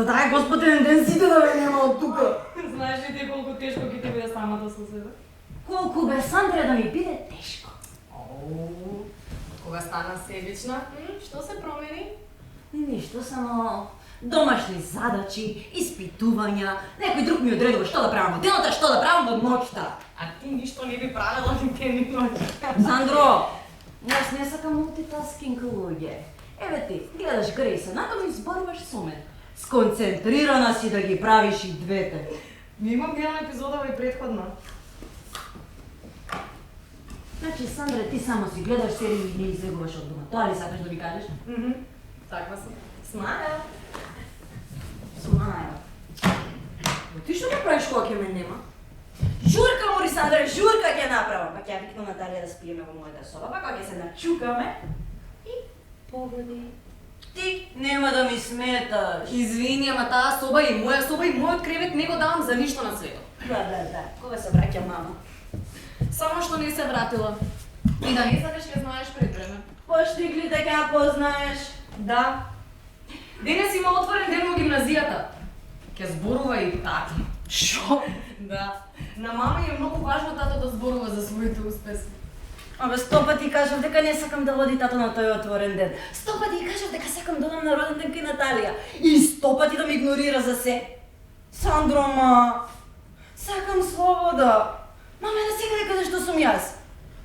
Дай господен ден сите да ме нема од тука. Знаеш ли ти колку тешко ќе ти биде самата со себе? Колку бе, Сандре, да ми биде тешко. Кога стана себична, што се промени? Ништо, само домашни задачи, испитувања, некој друг ми одредува што да правам во денот, а што да правам во ноќта. А ти ништо не би правила ни ден ни ноќ. Сандро, јас не сакам мултитаскинг луѓе. Еве ти, гледаш Грейс Анатоми и зборуваш со мен. Сконцентрирана си да ги правиш и двете. Ми имам гледана епизодава и предходна. Значи, Сандре, ти само си гледаш серии и не излегуваш од дома. Тоа ли сакаш да ми кажеш? Таква сум. Смаја. Смаја. Ти што ме правиш кога ќе ме нема? Журка, мори, Сандре, журка ќе направам. Па ќе викнам Наталија да спиеме во мојата соба, па кога ќе се начукаме и погоди. Ти нема да ми сметаш. Извини, ама таа соба и мојот кревет не го давам за ништо на светот. Да. Кога се враќа мама? Само што не се вратила. И да не сакаш ќе знаеш пред време. Поштигли дека ја познаеш. Да. Денес има отворен ден во гимназијата. Ќе зборува и тато. Шо? Да. На мама е многу важно тато да зборува за своите успеси. Абе, 100 пати кажав дека не сакам да води тато на тој отворен ден. 100 пати кажав дека сакам да одам на роден ден кај Наталија. И 100 пати да ме игнорира за се. Сандро, сакам слобода. Мама е насекаде каде што сум јас.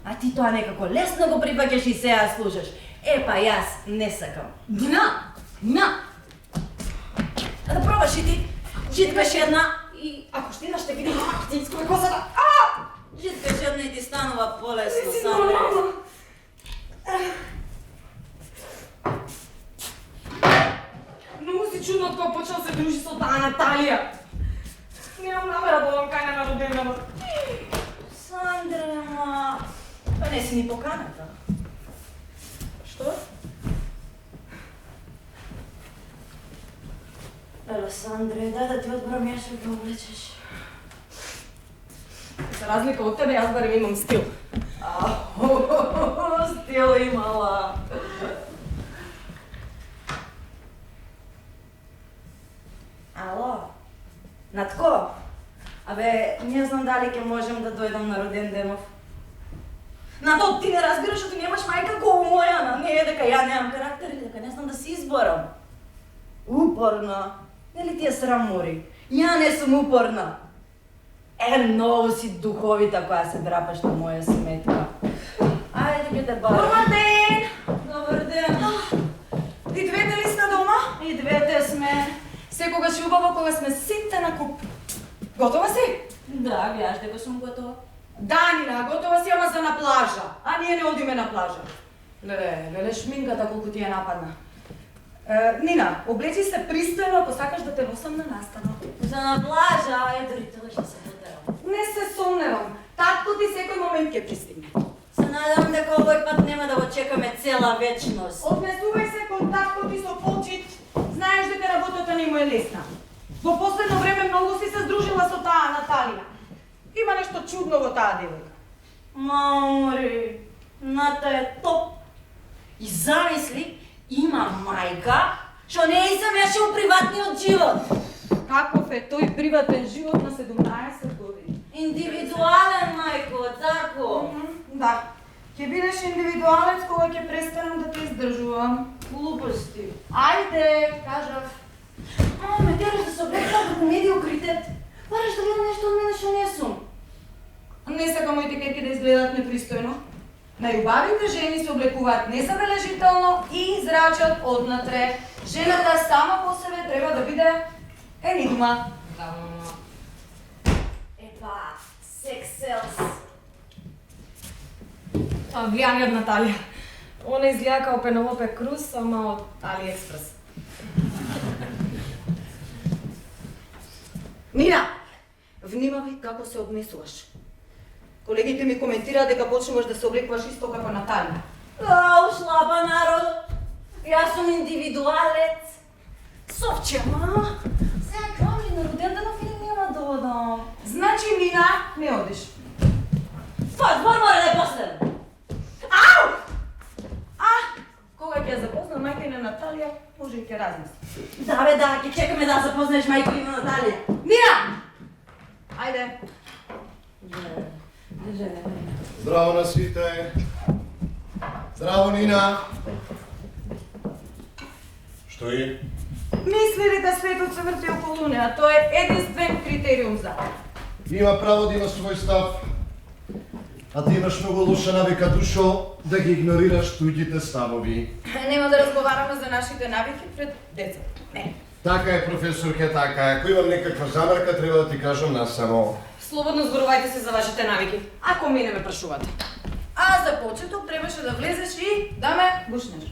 А ти тоа некако лесно го припаќаш и сега слушаш. Па јас не сакам. Нина! А да пробаш и ти. Житкаш една и ако ще имаш, ще видим ти искаме косата. Житкаш една и ти станува полесно, Сандре. Многу си чудно од кога почнал се дружи со таа Наталија. Немам намера да одам кај на роденденот. Сандре, па не си ни поканата. Што? Еле, Сандре, дај да ти одбрам ја што го облечеш. За разлика од тебе, јас барем имам стил. Стил имала. Ало, Натко? Абе, не знам дали ќе можем да дојдам на роден денов. Нато, ти не разбираш, што ти немаш мајка како моја, не е дека ја немам карактер или дека не знам да се изборам. Упорна. Нели ти е срам, мори? Ја не сум упорна. Многу си духовита која се драпаш на моја сметка. Ајде ќе те барам. Добар ден! Добар ден. И двете ли сте дома? И двете сме. Секогаш убаво кога сме сите на куп. Готова си? Да, гледаш дека сум готова. Да, Нина, готова си, ама за на плажа. А ние не одиме на плажа. Леле, шминката колку ти е нападна. Нина, облечи се пристојно ако сакаш да те носам на настана. За на плажа, дори тоа ќе се потерам. Не се сомневам. Татко ти секој момент ќе пристигне. Се надам дека овој пат нема да го чекаме цела вечност. Однесувај се кон татко ти со почит. Знаеш дека работата не му е лесна. Во последно време многу си се здружила со таа Наталија. Има нешто чудно во таа девојка. Маури, Ната е топ. И замисли, има мајка, што не и замеше у приватниот живот. Каков е тој приватен живот на 17 години? Индивидуален, мајко, тако. Да. Ќе бидеш индивидуалец кога ќе престанам да те издржувам. Глупости. Ајде, кажав. Ме тераш да се облечам како медиокритет. Бараш да гледам нешто од мене што не сум. Не сакам моите керки да изгледаат непристојно. Најубавите жени се облекуваат незабележително и зрачат однатре. Жената сама по себе треба да биде енигма. Да, мама. Епа, секс селс. А, влијание од Наталија. Она изгледа као Пенелопе Круз, ама од Алиекспрес. Нина, внимавај како се однесуваш. Колегите ми коментираат дека почнуваш да се облекуваш исто како Наталија. Ау, шлапа народ. Јас сум индивидуалец. Совче, ма. Сега кажи на роденденов или нема да одам? Значи, Нина, не одиш. Твој двор мора да е последен. Ау! Кога ќе ја запозна мајка и на Наталија, може и ќе размисли. Да бе, да, ќе чекаме да запознаеш мајка и на Наталија. Нина! Ајде. Здраво на сите! Здраво, Нина! Што е? Мисли ли да светот се врти околу неа? Тоа е единствен критериум за. Има право да има свој став. А ти имаш многу лоша навика, душо, да ги игнорираш туѓите ставови. Нема да разговараме за нашите навики пред децата. Не. Така е, професорке, така е. Ако имам некаква замерка, треба да ти кажам насамо. Слободно зборувајте се за вашите навики, ако мене ме прашувате. А за почеток требаше да влезеш и да ме гушнеш.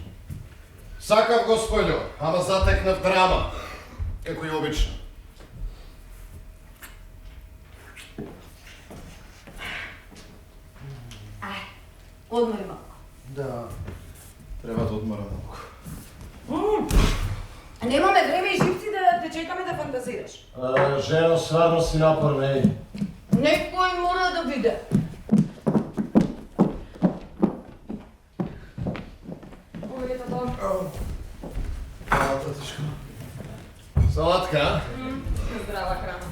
Сакав, господјо, ама затекнав драма. Како и обично. Одмори малку. Да, треба да одморам малку. Немаме време и живци да те чекаме да фантазираш. Жено, стварно си напорна, еј. Некој мора да биде. Ой, тато. Хвала, татичко. Салатка? Здрава храна.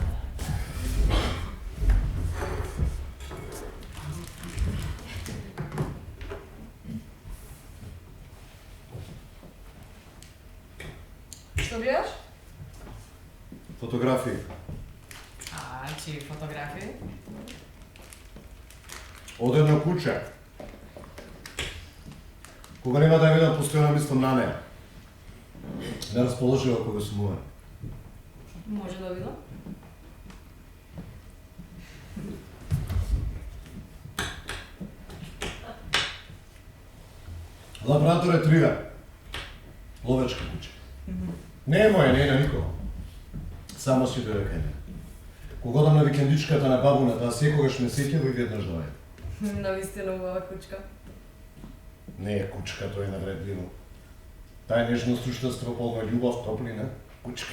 Што гледаш? Фотографии. А, чии фотографии? Од едно куче. Кога нема да ја видам, постојано мислам на неа. Не расположива кога сум увен. Може да видам? Лабрадор ретривер. Ловечка куче. Не е моја, не е на никого. Само си дојде кај мене. Кога одам на викендичката на бабуна, таа секогаш ме сеќава и веднаш доаѓа. Навистина убава кучка. Не е кучка, тој е навредливо. Таа е нежно суштество, полно љубов, топлина. Кучка.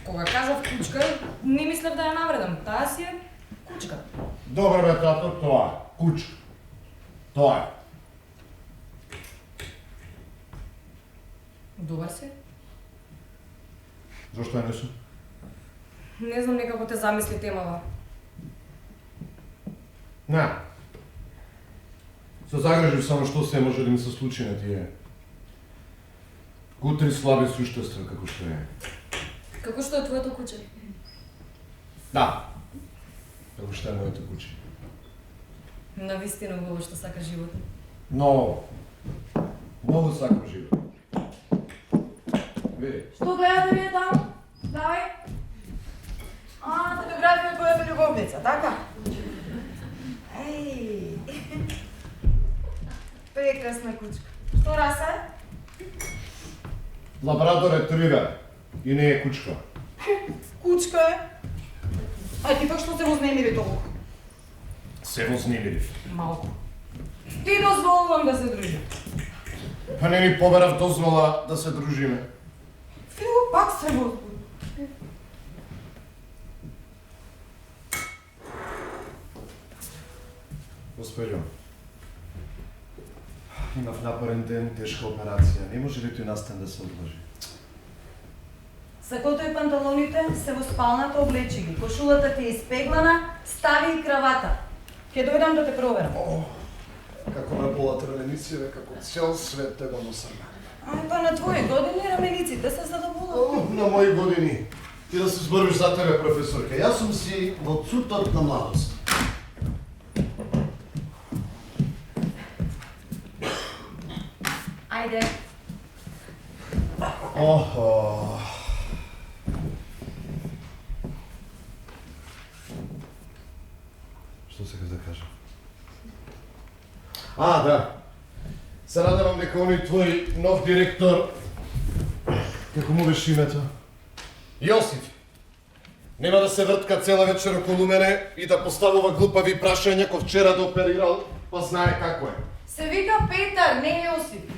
Кога кажав кучка, не мислев да ја навредам. Таа си е кучка. Добро бе, тато, тоа е. Кучка. Тоа е. Добар си? Зошто ја не сум? Не знам, некако те замисли темава. Не. Се загрижив само што се може да ми се случи на тие гутри слаби суштества како што е. Како што е твоето куче? Да. Како што е моето куче. Навистина убаво што сака живот. Многу. Многу сакам живот. Види. Што гледате вие таму? Давај. Фотографија од твојата љубовница, така? Еј. Прекрасна кучка. Што раса е? Лабрадор ретривер. И не е кучка. Кучка е. А ти пак што се вознемири толку? Се вознемирив. Малку. Ти дозволувам да се дружим. Па не ми поберав дозвола да се дружиме. Фило пак се возбуди. Господјо, имав напорен ден, тешка операција. Не може ли тој настан да се одложи? Сакото и панталоните се во спалната, облечи ги. Кошулата ти е испеглана, стави и кравата. Ќе дојдам да те проверам. Како ме болат рамениците, како цел свет те го носам. Па на твои години рамениците се за да болат. На мои години. Ти да се збориш за тебе, професорке. Јас сум си во цутот на младост. Ајде. Охо. Што сакаш да кажам? Да. Се надевам дека оној твој нов директор, како му беше името? Јосиф. Нема да се вртка цела вечер околу мене и да поставува глупави прашања кој вчера да оперирал, па знае како е. Се вика Петар, не Јосиф.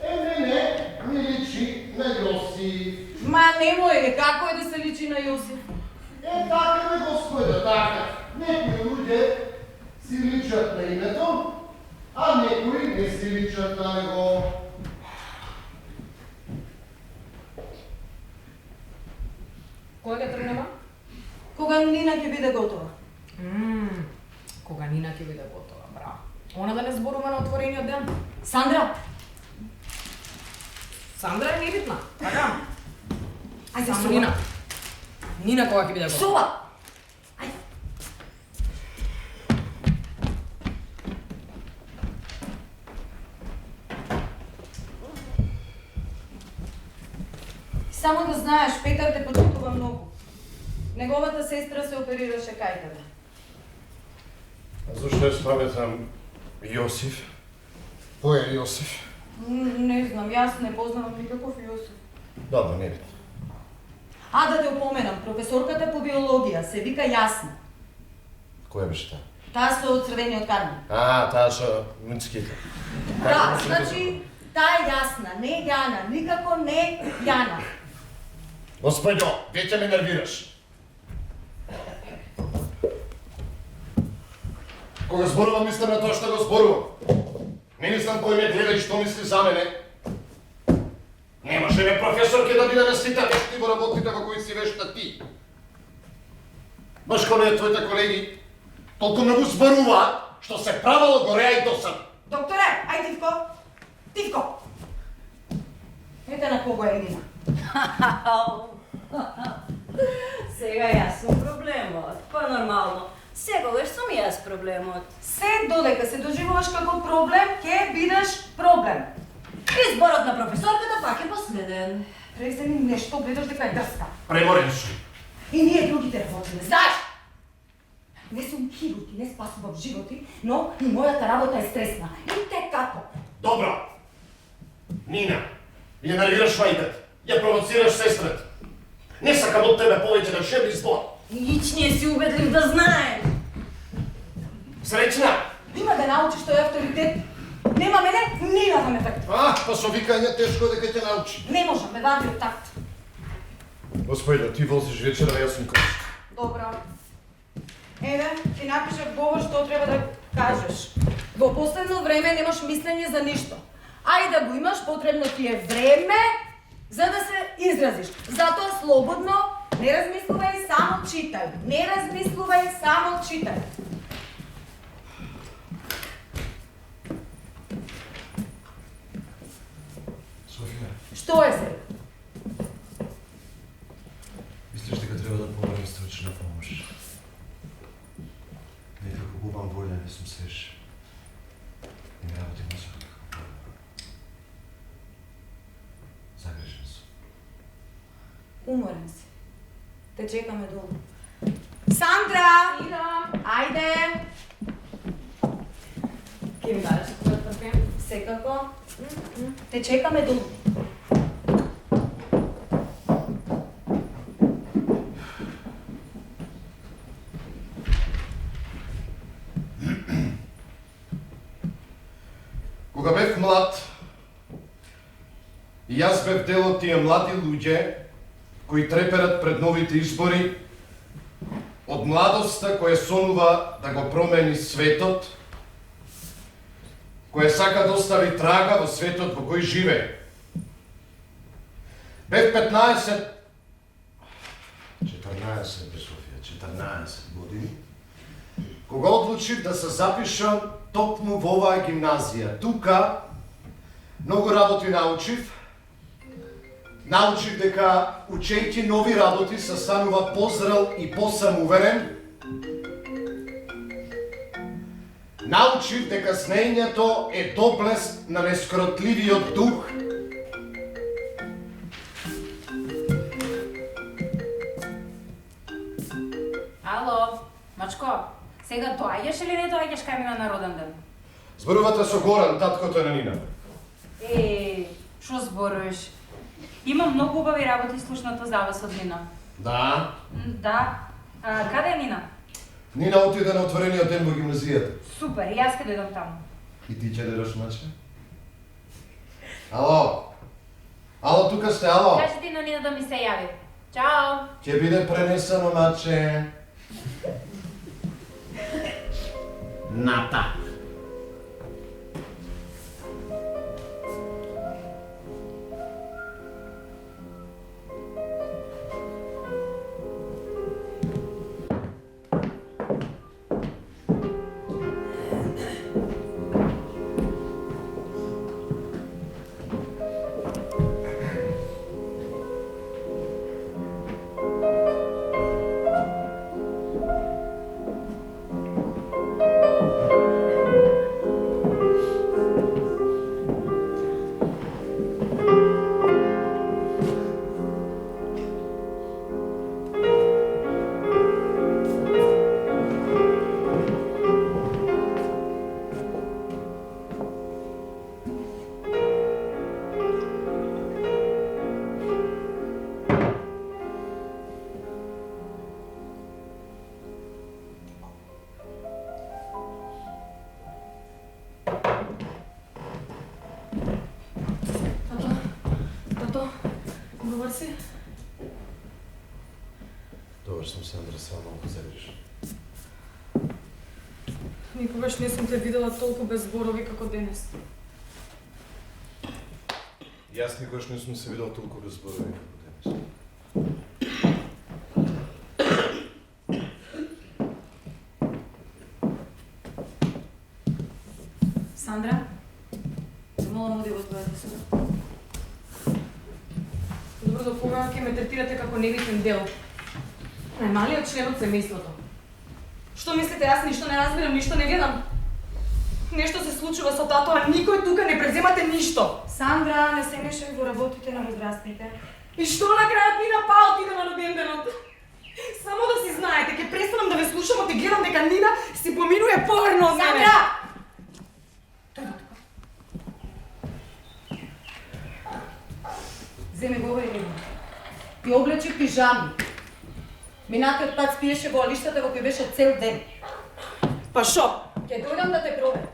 Не, ми личи на Јосиф. Ма немој, како е да се личи на Јосиф? Така бе, господа, така. Некои луѓе си личат на името, а некои не си личат на него. Кога ќе тргнеме? Кога Нина ќе биде готова. Кога Нина ќе биде готова, браво. Она да не зборува на отворениот ден. Сандра, Сандра е небитна, така? ајде Само Соба. Нина. Нина кога ќе биде готова? Соба! Ајде. Само да знаеш, Петар те почитува многу. Неговата сестра се оперираше кај тебе. А зашто е спаметам Јосиф? Кој е Јосиф? Не знам, јас не познавам никаков Јосиф. Добро, не бит. Да те упоменам, професорката по биологија се вика Јасна. Која беше таа? Таа со црвениот карман. Таа со мунцките. Да, значи, таа е Јасна, не Јана, никако не Јана. Господјо, веќе ме нервираш. Кога зборувам, мислам на тоа што го зборувам. Не мислам кој ме гледа и што мисли за мене. Не може ме професорке да биде на сите вешти во работите во кои си вешта ти. Баш кој е твоите колеги, толку многу зборуваат, што се правало гореа и досад. Докторе, ај Тивко! Тивко! Ете на кого е Нина. Сега јас сум проблемот. Па нормално. Секогаш сум јас проблемот. Се додека се доживуваш како проблем, ќе бидеш проблем. Изборот на професорката пак е последен. Преземи нешто, гледаш дека е дрска. Преморен сум. И ние другите работиме, знаеш? Не сум хирург и не спасувам животи, но и мојата работа е стресна. И те како? Добро. Нина, ја нервираш мајката, ја провоцираш сестрата. Не сакам од тебе повеќе да шеби збор. Личниот си убедлив да знаеш. Среќна! Има да научиш тој авторитет. Нема мене, Нина да ме такти. Па со викање тешко дека ќе научи. Не можам, ме вади од такт. Господине, ти возиш вечера, јас сум кош. Добро. Еве, ти напишав говор што треба да кажеш. Во последно време немаш мислење за ништо. Ај да го имаш, потребно ти е време за да се изразиш. Затоа слободно, не размислувај, само читај. Не размислувај, само читај. Софија, Што е се? мислиш дека треба да побарам стручна помош? Некако губам волја, не сум свеж. Не ми работи мозок како прво. Загрешен сум. Уморен си. Те чекаме долу. Сандра! Идам. Ајде! Ке ми дадеш кога да трпим? Секако. Те чекаме долу. Кога бев млад, и јас бев дел од тие млади луѓе кои треперат пред новите избори, од младоста која сонува да го промени светот, која сака да остави трага во светот во кој живее. Бев 14 бе, Софија, 14 години, кога одлучив да се запишам токму во оваа гимназија. Тука многу работи научив. Научив дека учејќи нови работи се станува позрел и посамуверен. Научив дека знаењето е доблест на нескротливиот дух. Сега доаѓаш или не доаѓаш кај мене на роден ден? Зборувате со Горан, таткото на Нина. Шо зборуваш? Има многу убави работи слушнато за вас од Нина. Да? Да. Каде е Нина? Нина отиде на отворениот ден во гимназијата. Супер, и јас ќе дојдам таму. И ти ќе дадеш маче? Ало? Ало, тука сте, ало? Кажи ти на Нина да ми се јави. Чао! Ќе биде пренесено маче. Ната. Добар си? Добар сум, Сандра, само малку загреш. Никогаш не сум те видела толку без зборови како денес. Јас никогаш не сум се видел толку без зборови како денес. Сандра, молам оди во твојата соба. Добро, до кога ќе ме третирате како невитен дел? Најмалиот член од семејството. Што мислите, јас ништо не разбирам, ништо не гледам? Нешто се случува со тато, а никој тука не преземате ништо. Сандра, не се мешај во работите на возрастните. И што на крајот ми напал ти на роденденот? Само да си знаете, ќе престанам да ве слушам, и гледам дека Нина си поминува поврно од мене. Сандра! Дојди тука. Земи го овој рибо. Ти облечи пижами. Минатиот пат спиеше во алиштата во кој беше цел ден. Па шо? Ќе дојдам да те проверам.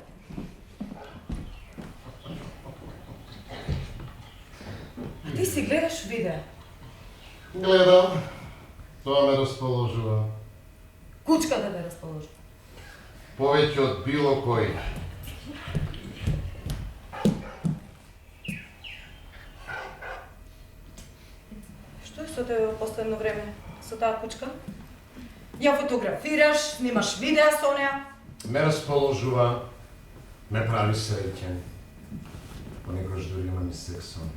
Ти си гледаш видео. Гледам. Тоа ме расположува. Кучка да те расположи. Повеќе од било кој. Што е со тебе во последно време? Со таа кучка? Ја фотографираш, снимаш видеа со неа. Ме расположува, ме прави среќен. Понекогаш дури имам и секс со неа.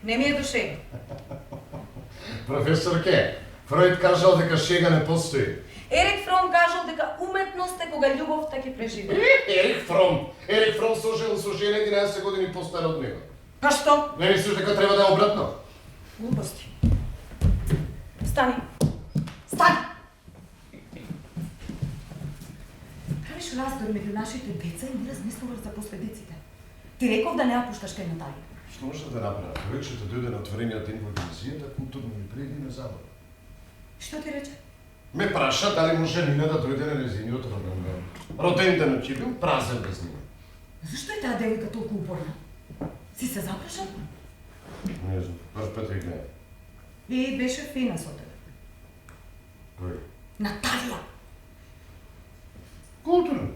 Не ми е до шега. Професор Ке, Фројд кажал дека шега не постои. Ерик Фром кажал дека уметност е кога љубовта ќе преживе. Ерик Фром сожил со жена 11 години постар од него. Па што? Не мислиш дека треба да е обратно? Глупости. Стани. Стани! Правиш раздор меѓу нашите деца и не размислуваш за последиците. Ти реков да не ја пушташ кај Наталија. Што може да направи? Човечето дојде на отворениот ден во гимназијата, културно ми приди на забава. Што ти рече? Ме праша дали може Нина да дојде на незиниот роден ден. Роден денот ќе бил празен без Нина. Зашто е таа девојка толку упорна? Си се запрашал? Не знам, прв пат ја гледам. И беше фина со тебе. Кој? Наталија! Културно.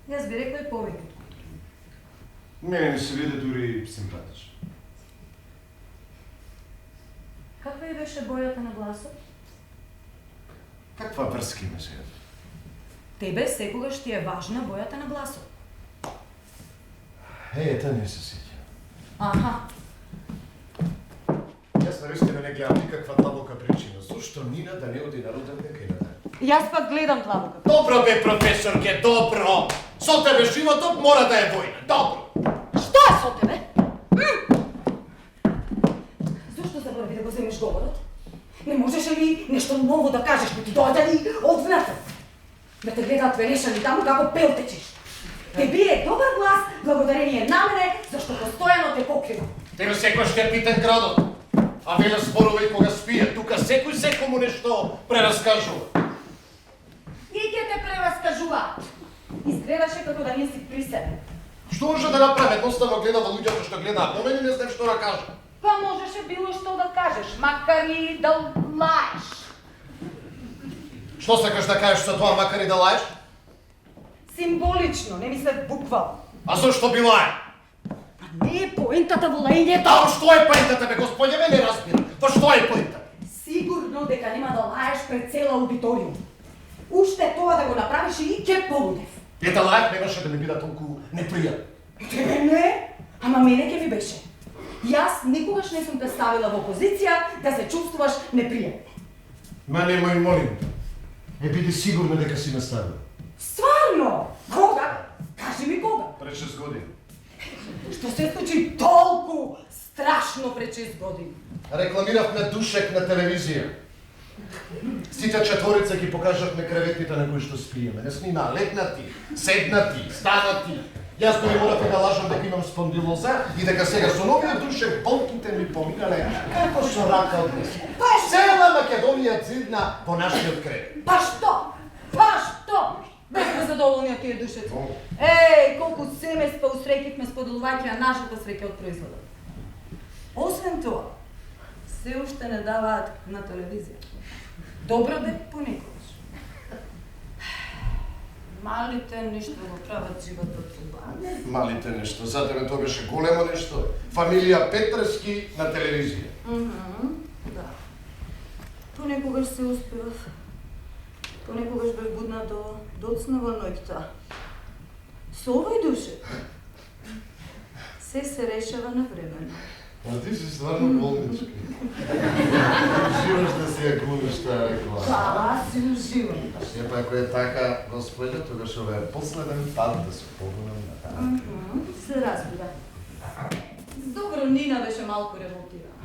Јас би рекла и повеќе. Мене ми се виде дури симпатично. Каква и беше бојата на гласот? Каква врска има сега? Тебе секогаш ти е важна бојата на гласот. Ета не се сеќам. Аха. Јас навистина не гледам никаква длабока причина. Зошто Нина да не оди на роден ден кај Наталија? Јас пак гледам тлабока. Добро бе, професорке, добро! Со тебе животот мора да е војна, добро! Што е со тебе? Зошто заборави да го земеш говорот? Не можеше ли нешто ново да кажеш, не ти доаѓа ли одвната? Да те гледаат велешани таму како пелтечиш. Те бие добар глас благодарение на мене, зашто постојано те покрива. Тебе секој ще питен градот. А веле зборови кога спие, тука секој секому нешто прераскажува. И ќе те прераскажуваат. Изгледаше како да не си при себе. Што може да направи? Едноставно гледа во луѓето што гледаат, но мене не знам што да кажа. Па можеше било што да кажеш, макар и да лаеш. Што сакаш да кажеш со тоа, макар и да лаеш? Символично, не мислев буквално. А зошто би лае? Не е поентата во лаењето. А што е поентата, бе, господје, ме не разбира. Па што е поентата? Сигурно дека нема да лаеш пред цела аудиториум. Уште тоа да го направиш и ќе полудев. Е да лаев немаше да ми биде толку непријатно. Тебе не, ама мене ќе ми беше. Јас никогаш не сум те ставила во позиција да се чувствуваш непријатно. Ма немој, молим. Биди сигурна дека си ме ставила. Стварно? Кога? Кажи ми кога. Пред 6 години. Што се случи толку страшно пред 6 години? Рекламиравме душек на телевизија. Сите четворица ги покажавме креветите на кои што спиеме. Не снима легнати, седнати, станати. Јас дори моравме да лажам дека имам спондилоза и дека сега со новиот душек болките ми поминале како со рака од днес. Цела Македонија цидна по нашиот кревет. Па што? Па што? Бевме задоволни од тие душеци. Еј, колку семејства усреќивме споделувајќи на нашата среќа од производот. Освен тоа, се уште не даваат на телевизија. Добро бе понекогаш. Малите нешто го прават животот убав. Малите нешто, за тебе тоа беше големо нешто. Фамилија Петрески на телевизија. Да. Понекогаш се успевав. Понекогаш бев будна до доцна во ноќта. Со овој душек се решава на време. А ти си стварно болничка. Живаш да си ја глумиш таа реклама. Да, си уживам. Па ако е така, господја, тогаш ова е последен пат да се погнем на таа. Се разбира. Добро, Нина беше малку револтирана.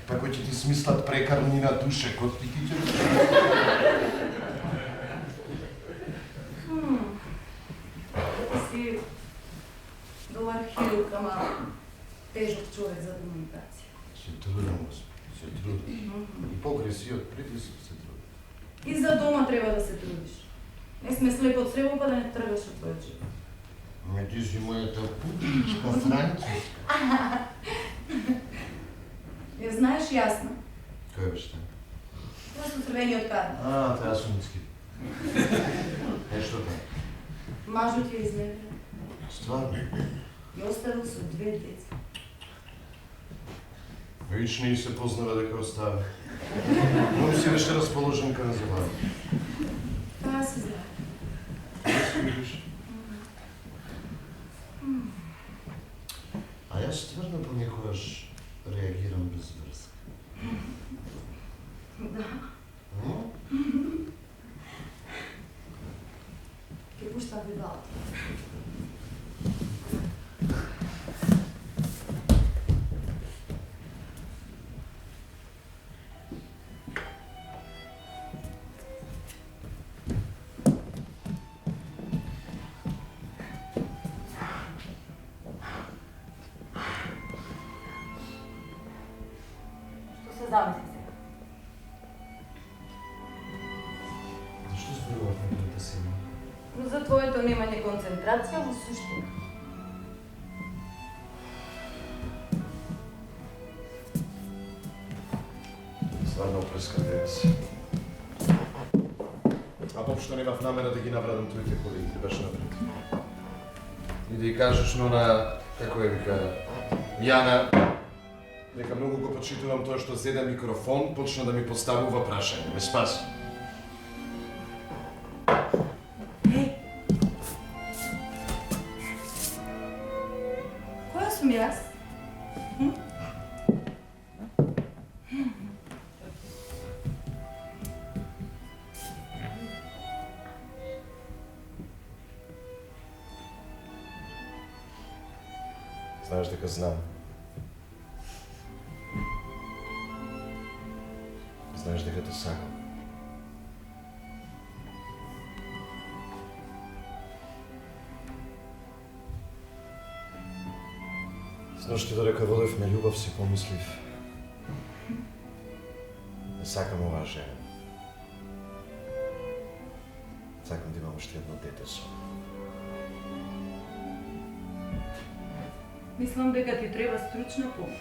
Па кој ќе ти смислат прекарни на душе, код ти ќе... Си добар хирург, ама тежок човек за комуникација. Се трудам, господи, се трудам. И покрај сиот притисок се трудам. И за дома треба да се трудиш. Не сме слеп од сребо, па да не тргаш од твојот живот. Ме ти си мојата публичка Француска. Ја знаеш јасно. Кој беше тоа? Тоа со црвениот карман. А, таа сумицки. Што тоа? Мажот ја изневера Стварно? и оставил со 2 деца. Веќе не се познава дека остави. Но си беше расположен кај забава. Таа се знае. А јас стварно понекогаш реагирам без врска. Да. Ќе пуштам видеото. Што се замисли сега? Зашто зборувавме пред сега? За твоето немање концентрација во суштина. Стварно прескапира се. А попшто немав намера да ги наврадам твоите колеги, ти беше напред. И да ја кажеш но на, како ја вика, Јана, дека многу го почитувам тоа што зеде микрофон, почна да ми поставува прашање. Ме спаси. Која сум јас? Знаеш дека знам. Знаеш дека те сакам. Сношти додека водевме љубов си помислив. Не сакам оваа жена. Сакам да имам уште едно дете со. Мислам дека ти треба стручна помош.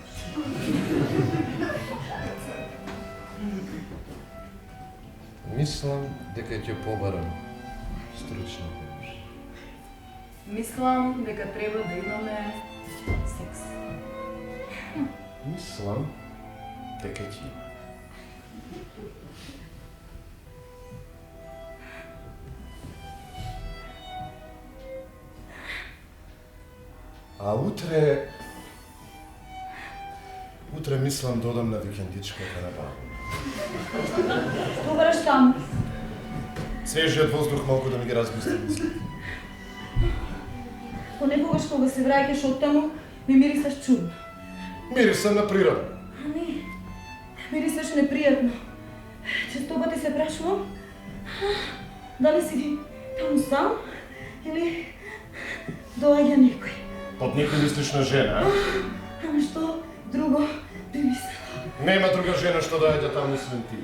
Мислам дека ќе побарам стручна помош. Мислам дека треба да имаме секс. Мислам дека ќе има. А утре мислам да одам на викендичката на Бабуна. Што бараш таму? Свежиот воздух малку да ми ги разбусти мисли. Понекогаш кога се враќаш од таму, ми мирисаш чудно. Мирисам на природа. А не, мирисаш непријатно. Често пати се прашувам, дали си таму сам или доаѓа некој. Под некој мислиш на жена, а? Ама што друго би мислела? Нема друга жена што доаѓа таму освен ти.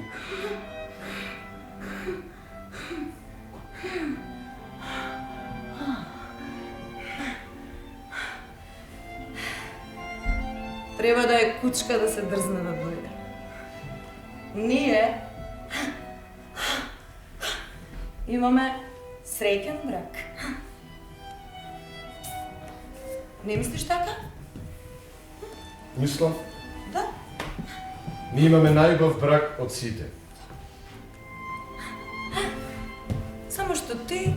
Треба да е кучка да се дрзне да дојде. Ние имаме среќен брак. Не мислиш така? Мислам, Да. ние имаме најубав брак од сите. Само што ти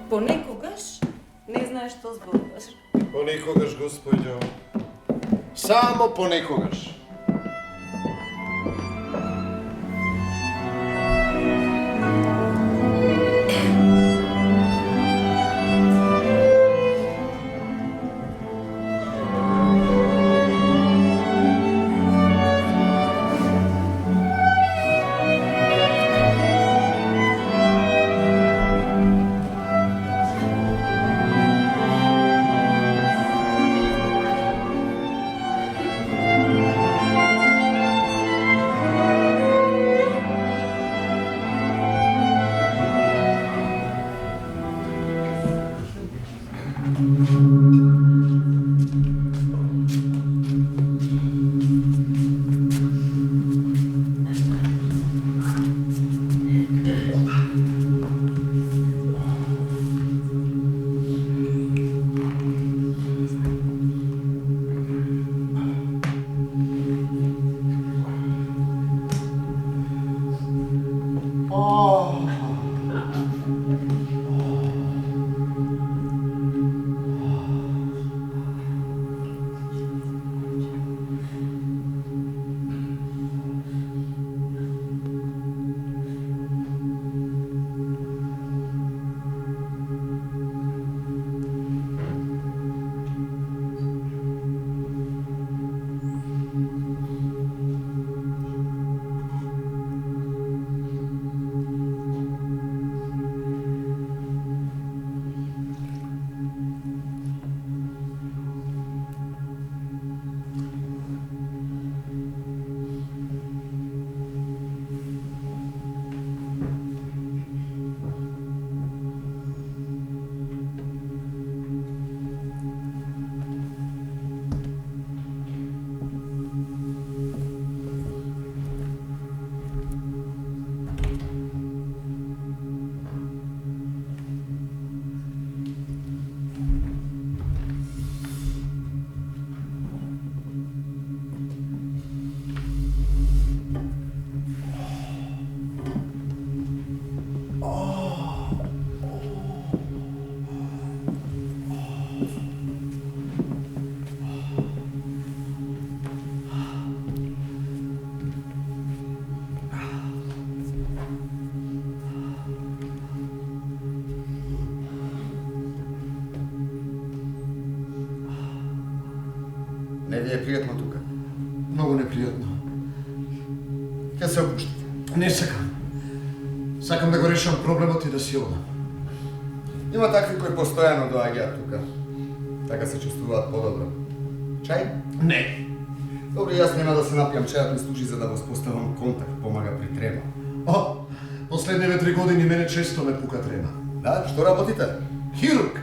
понекогаш не знаеш што зборуваш. Понекогаш, Господјо, само понекогаш. Не ви е пријатно тука? Многу непријатно. Ќе се опуштите. Не сакам. Сакам да го решам проблемот и да си одам. Има такви кои постојано доаѓаат тука. Така се чувствуваат подобро. Чај? Не. Добро, јас нема да се напијам, чајот ми служи за да го споставам контакт, помага при трема. О, последниве 3 години мене често ме пука трема. Да, што работите? Хирург.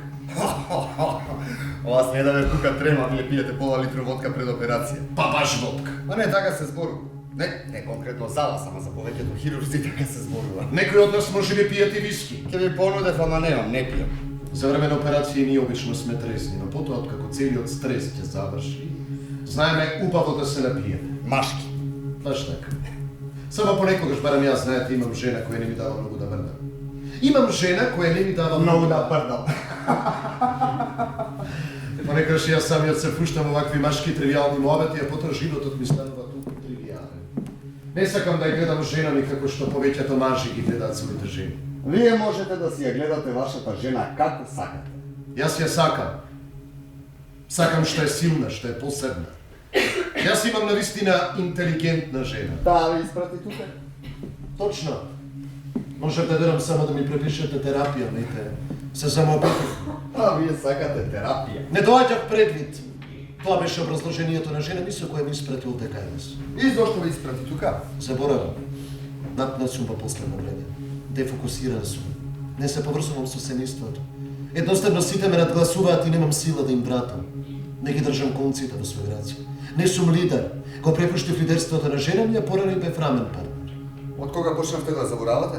Ова не да ме пука трема, вие пиете пола литра водка пред операција. Па баш водка. А не, така се зборува. Не конкретно за вас, ама за повеќето хирурзи така се зборува. Некои од нас може би пијат и виски. Ќе ви понудев, ама немам, не пијам. За време на операција ние обично сме тресни, но потоа откако целиот стрес ќе заврши, знаеме убаво да се напиеме. Машки. Баш така. Само понекогаш, барам јас, знаете, имам жена која не ми дава многу да мрдам. Имам жена која не ми дава Многу да пардам. Понекогаш јас самиот се пуштам овакви машки тривијални муабети, а потоа животот ми станува толку тривијален. Не сакам да ја гледам жена ми како што повеќето мажи ги гледаат своите жени. Вие можете да си ја гледате вашата жена како сакате. Јас ја сакам. Сакам што е силна, што е посебна. Јас имам навистина интелигентна жена. Таа ви испрати тука? Точно. Можев да дадам само да ми препишете терапија, знаете. Се самоопитав. А вие сакате терапија. Не доаѓав предвид. Тоа беше образложението на жена ми со која ми испратил дека е нас. И зошто ви испрати тука? Заборавам. Напнат сум по последно време. Дефокусиран сум. Не се поврзувам со семејството. Едноставно сите ме надгласуваат и немам сила да им братам. Не ги држам конците во свој раци. Не сум лидер. Го препуштив лидерството на жена ми, а порано и бев рамен партнер. Од кога почнавте да заборавате?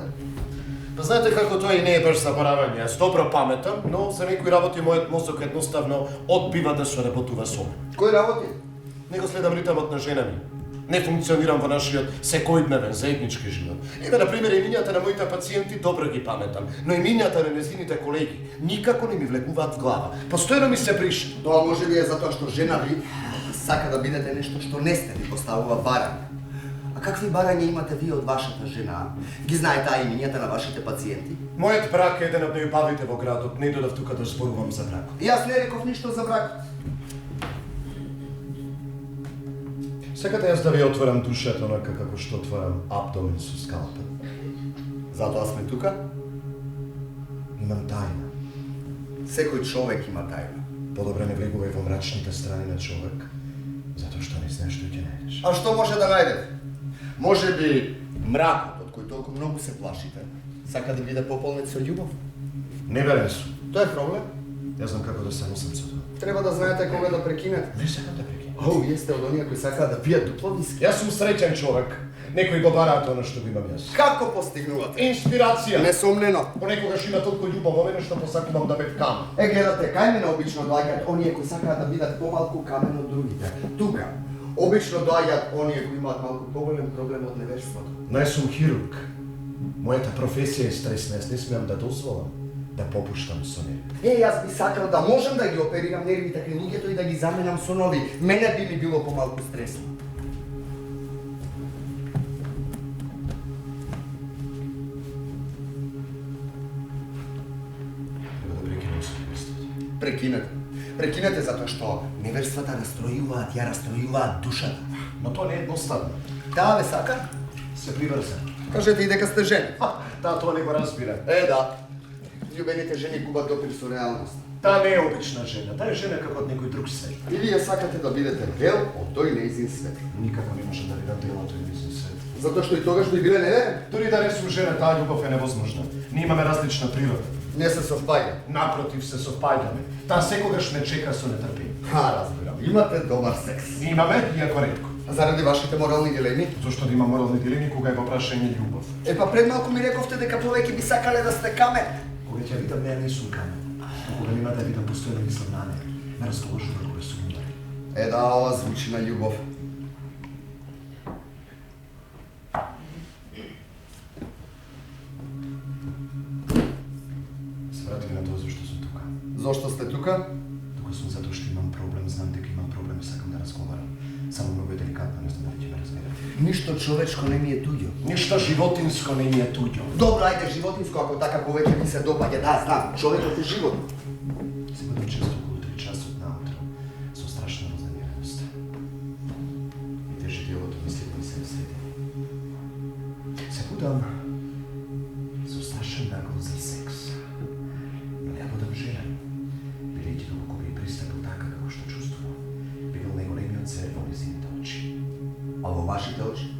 Па знаете како тоа и не е баш заборавање. Јас добро паметам, но за некои работи мојот мозок едноставно одбива да соработува со мене. Кој работи? Не го следам ритмот на жена ми. Не функционирам во нашиот секојдневен заеднички живот. Еве, например, имињата на моите пациенти добро ги паметам, но имињата на нејзините колеги никако не ми влегуваат в глава. Постојано ми се брише. Тоа може би е затоа што жена ви сака да бидете нешто што не сте, ви поставува барања. А какви барања имате вие од вашата жена? Ги знае таа имињата на вашите пациенти? Мојот брак е еден од најубавите во градот, не додав тука да зборувам за брак. И јас не реков ништо за бракот. Сакате јас да ви отворам душата онака како што отворам абдомен со скалпел. Затоа сме тука. Имам тајна. Секој човек има тајна. Подобре не влегувај во мрачните страни на човек, затоа што не знаеш што ќе најдеш. А што може да најдете? Може би мракот, од кој толку многу се плашите, сака да биде пополнет со љубов? Неверен сум. Тоа е проблем. Јас знам како да се носам со тоа. Треба да знаете кога да прекинете. Не сакам да прекинам. О, вие сте од оние кои сакаат да пијат дупло виски. Јас сум среќен човек. Некои го бараат оно што го имам јас. Како постигнувате? Инспирација. Несомнено. Понекогаш има толку љубов во мене што посакувам да бев камен. Гледате, кај мене обично доаѓаат оние кои сакаат да бидат помалку камен од другите. Тука, обично доаѓаат оние кои имаат малку поголем проблем од неверството. Но јас сум хирург. Мојата професија е стресна, јас не смеам да дозволам да попуштам со неја. Јас би сакал да можам да ги оперирам нервите кај луѓето и да ги заменам со нови. Мене би ми било помалку стресно. Треба да прекинам со неверството. Прекинете. Прекинете затоа што неверствата расстројуваат, ја расстројуваат душата. Но тоа не е едноставно. Таа ве сака? Се приврза. Кажете и дека сте жени. Таа тоа не го разбира. Да. Љубените жени губат допир со реалност. Таа не е обична жена, таа е жена како од некој друг свет. И вие сакате да бидете дел од тој неизин свет. Никако не може да видам дел од тој неизин свет. Затоа што и тогаш би биле неверни. Дури да не сум жена, таа љубов е невозможна. Ние имаме различна природа. Не се совпаѓа. Напротив, се совпаѓаме. Таа секогаш ме чека со нетрпение. Разбирам. Имате добар секс. Имаме, иако ретко. Заради вашите морални дилеми? Зошто да има морални дилеми кога е во прашање љубов? Па пред малку ми рековте дека повеќе би сакале да сте камен. Кога ќе видам неа не сум камен. Кога нема да видам постојано мислам на неа. Ме расположува кога сум умори. Да, ова звучи на љубов. Сврати на тоа зашто сум тука. Зошто сте тука? Тука сум затоа што имам проблем, знам дека имам проблем и сакам да разговарам. Само многу е деликатно, не знам дали ќе ме разберете. Ништо човечко не ми е туѓо. Ништо животинско не ми е туѓо. Добро, ајде животинско, ако така повеќе ми се допаѓа. Да, знам, човекот е живот. Се будам често околу 3 часот наутро, со страшна разнемиреност. И тежи делото мисли да ми се среди. Се А во вашите очи?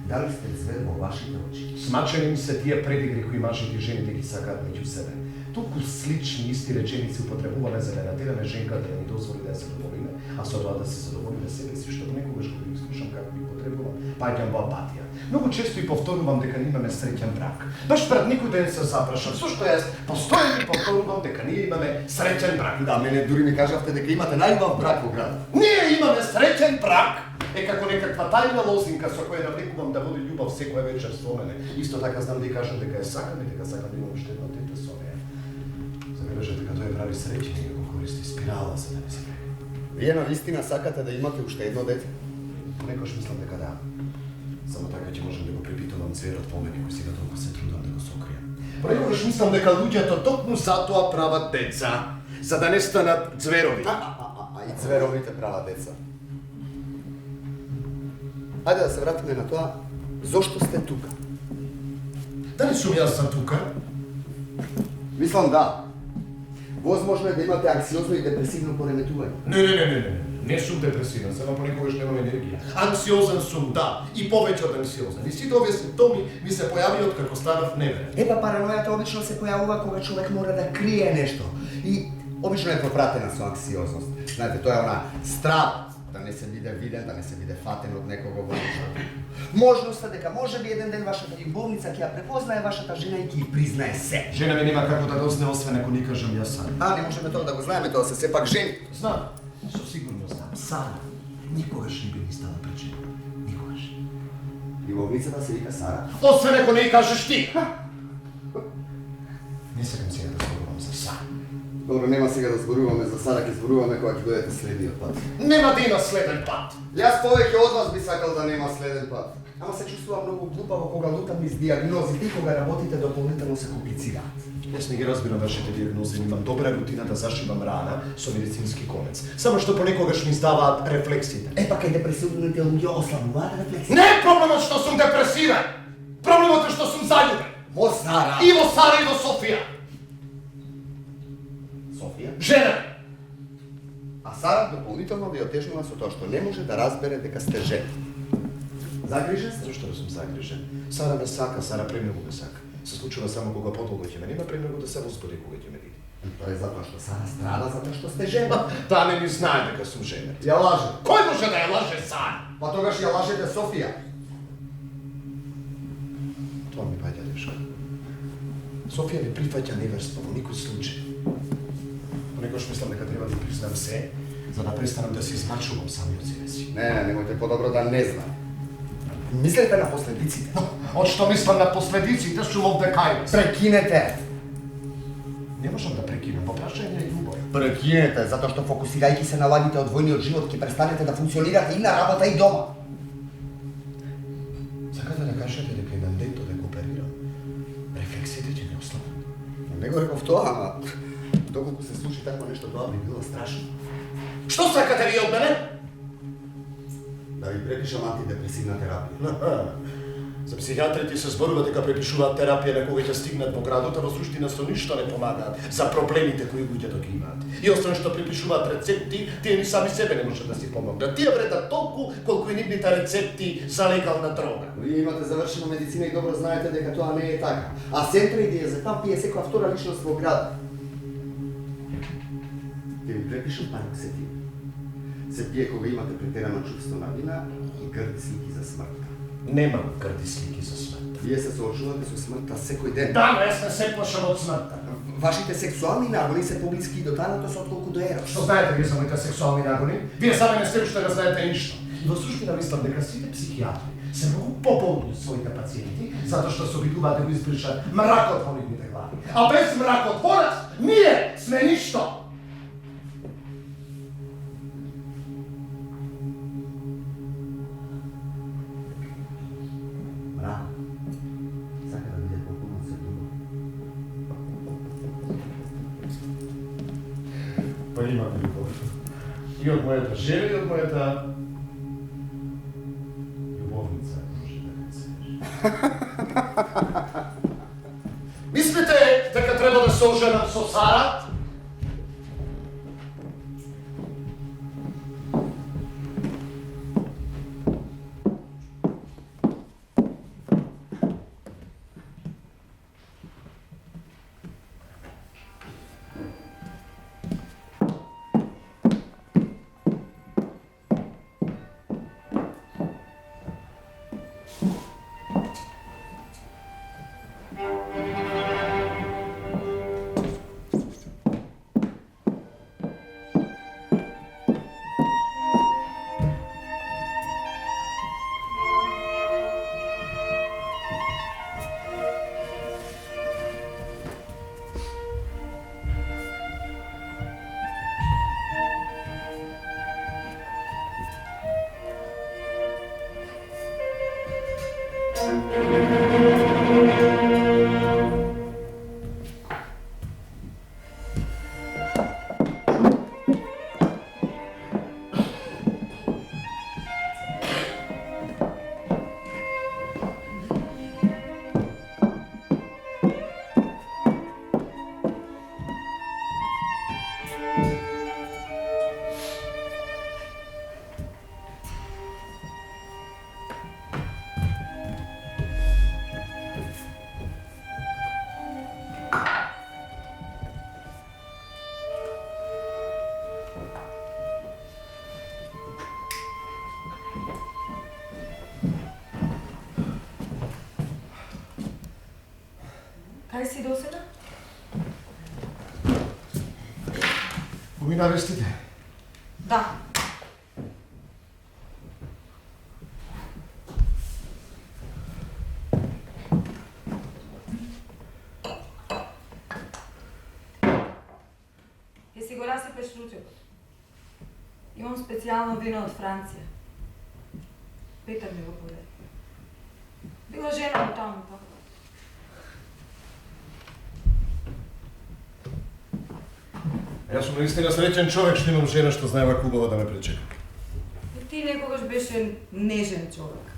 Дали сте звер во вашите очи? Смачени ми се тие предигри кои мажите и жените ги сакаат меѓу себе. Толку слични исти реченици употребуваме за да натераме женката да ни дозволи да ја задоволиме, а со тоа да се задоволиме себе си, што понекогаш кога ги слушам како ги употребувам, паѓам во апатија. Многу често и повторувам дека имаме среќен брак. Баш пред никој ден се запрашам, зошто јас постојано и повторувам дека ние имаме среќен брак. Да, мене дури ми кажавте дека имате најубав брак во градот. Ние имаме среќен брак! Е како некаква тајна лозинка со која навлекувам да води љубов секоја вечер со мене. Исто така знам да ја кажам дека ја сакам и дека сакам да имам уште едно дете со неја. Забележете дека тој прави среќен и го користи спирала за да не се преги. Вие навистина сакате да имате уште едно дете? Понекогаш мислам дека да. Само така ќе можам да го препитувам цверот во мене кој сега толку се трудам да го сокријам. Понекогаш мислам дека луѓето токму затоа прават деца, за да не станат зверови. А и цверовите прават деца. Ајде да се вратиме на тоа, зошто сте тука? Дали сум јас за тука? Мислам да. Возможно е да имате анксиозно и депресивно пореметување. Не. Не сум депресивен, само понекогаш немам енергија. Анксиозен сум, да, и повеќе од анксиозен. И сите овие симптоми ми се појавија од како станав неверен. Епа паранојата обично се појавува кога човек мора да крие нешто. И обично е попратена со анксиозност. Знаете, тоа е она страв да не се биде виден, да не се биде фатен од некого во нешто. Можноста дека можеби еден ден вашата љубовница ќе ја препознае вашата жена и ќе ја признае се. Жена ми нема како да дознае освен ако ни кажам јас сам. Не можеме тоа да го знаеме, тоа се сепак жени. Знам, со сигурно знам. Сара никогаш не би ни стала причина. Никогаш. Љубовницата се вика Сара. Освен ако не ја кажеш ти. Не сакам сега да зборувам за Сара. Добро, нема сега да зборуваме за Сара, ќе зборуваме кога ќе дојдете следниот пат. Нема да има следен пат. Јас повеќе од вас би сакал да нема следен пат. Ама се чувствувам многу глупаво кога лутам низ диагнозите и кога работите дополнително се комплицираат. Јас не ги разбирам вашите диагнози, имам добра рутина да зашивам рана со медицински конец. Само што понекогаш ми издаваат рефлексите. Епа кај депресивните луѓе ослабуваат рефлекси. Не е проблемот што сум депресивен. Проблемот е што сум заљубен. Во Сара. И во Сара и во Софија. Софија. Жена. А Сара дополнително ви отежнува со тоа што не може да разбере дека сте жена. Загрижен сте? Зошто да сум загрижен? Сара ме сака, Сара премногу ме сака. Се случува само кога подолго ќе ме нема, премногу да се возбуди кога ќе ме види. Тоа е затоа што Сара страда затоа што сте жена. Таа не ми знае дека сум женет. Ја лаже. Кој може да ја лаже Сара? Па тогаш ја лажете Софија. Тоа ми паѓа тешко. Софија не прифаќа неверство во никој случај. Понекогаш мислам дека треба да признам се, за да престанам да се измачувам сами од себе си. Не, немојте подобро да не знам. Мислете на последиците. Од што мислам на последиците, сум овде кај вас. Прекинете. Не можам да прекинам, во прашање е љубов. Прекинете, затоа што фокусирајќи се на лагите од војниот живот ќе престанете да функционирате и на работа и дома. Сакате да кажете дека еден ден додека оперирам, рефлексите ќе ме ослабат. Не го реков тоа, ама доколку се случи такво нешто, тоа би било страшно. Што сакате ви од мене? Да ви препишам антидепресивна терапија. За психијатрите се зборува дека препишуваат терапија на кога ќе стигнат во градот, а во суштина со ништо не помагаат за проблемите кои луѓето ги имаат. И освен што препишуваат рецепти, тие ни сами себе не можат да си помогнат. Тие вредат толку колку и нивните рецепти за легална дрога. Вие имате завршена медицина и добро знаете дека тоа не е така. А центроидиазепам пие секоја втора личност во градот. Ќе ви препишам пароксетин. Се пие кога имате претерано чувство на вина и грди слики за смртта. Немам грди слики за смртта. Вие се соочувате со смртта секој ден. Да, но јас не се плашам од смртта. Вашите сексуални нагони се поблиски до танатос отколку до ерос. Што знаете вие за моите сексуални нагони? Вие сами не сте уште не знаете ништо. И во суштина мислам дека сите психијатри се многу пополни од своите пациенти, затоа што се обидуваат да го избришат мракот во нивните глави. А без мракот во нас, ние сме ништо. Мрак. Сака да биде популно се друго. Па имаме љубов. И од мојата жена и од мојата љубовница, може да кажеш. Мислите дека треба да се оженам со Сара? Кај си доседа? Помина вестите. Да. Ја си го расипеш ручекот. Имам специјално вино од Франција. Петар ми го подаде. Била жена му таму, така. Јас сум наистина среќен човек што имам жена што знае вака убаво да ме пречека. И ти некогаш беше нежен човек.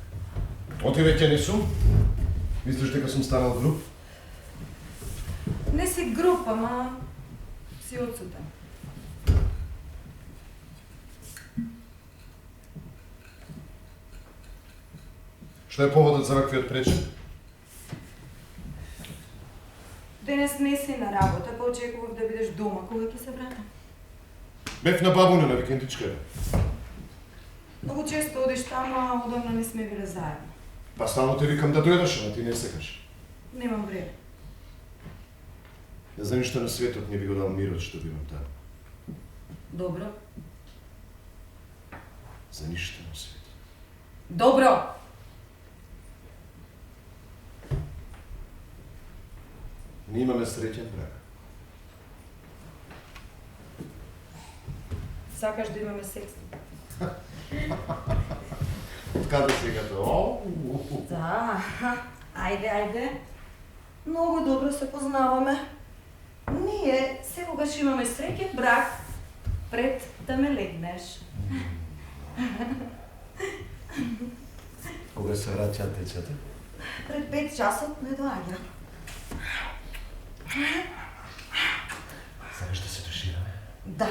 Оти веќе не сум? Мислиш дека сум станал груб? Не си груп, ама си отсутен. Што е поводот за ваквиот пречек? Денес не си на работа, па очекував да бидеш дома, кога ќе се вратам. Бев на бабуна на викендичка. Многу често одиш таму, а одамна не сме биле заедно. Па стално те викам да дојдеш, ама ти не секаш. Немам време. За ништо на светот не би го дал мирот што бивам таму. Добро. За ништо на светот. Добро! Не имаме среќен брак. Сакаш да имаме секс? Од каде сега тоа? Да, ајде, ајде. Многу добро се познаваме. Ние секогаш имаме среќен брак пред да ме легнеш. Кога се враќаат децата? Пред 5 часот не доаѓа. Сакаш да се тушираме? Да,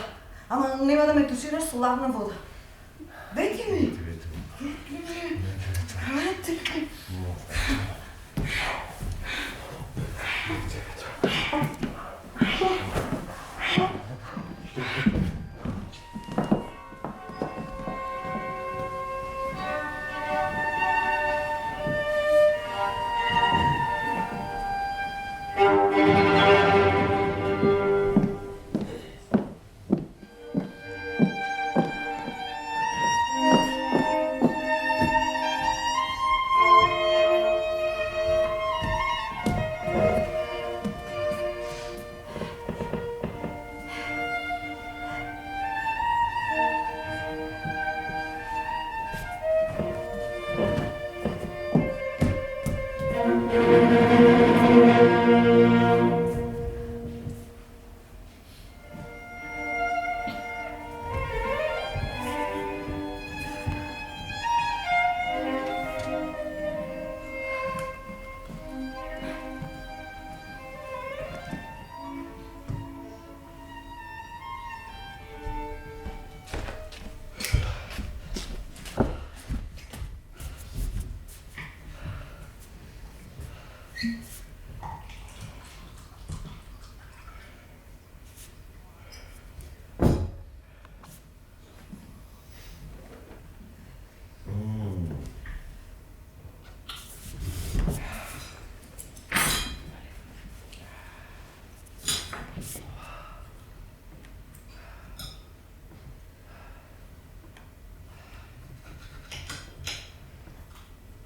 ама нема да ме тушираш со ладна вода. Веќе ми!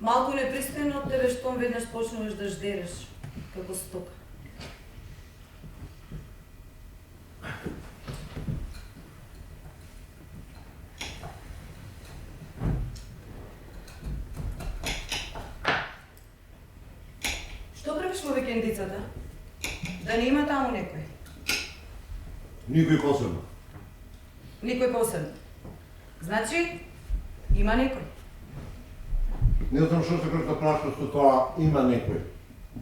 Малку непристојно од тебе штом веднаш почнуваш да ждереш, како стока. Што правиш во викендицата? Да не има таму некој? Никој посебно. Никој посебно. Значи, има некој. Не знам што сакаш да прашаш со тоа има некој.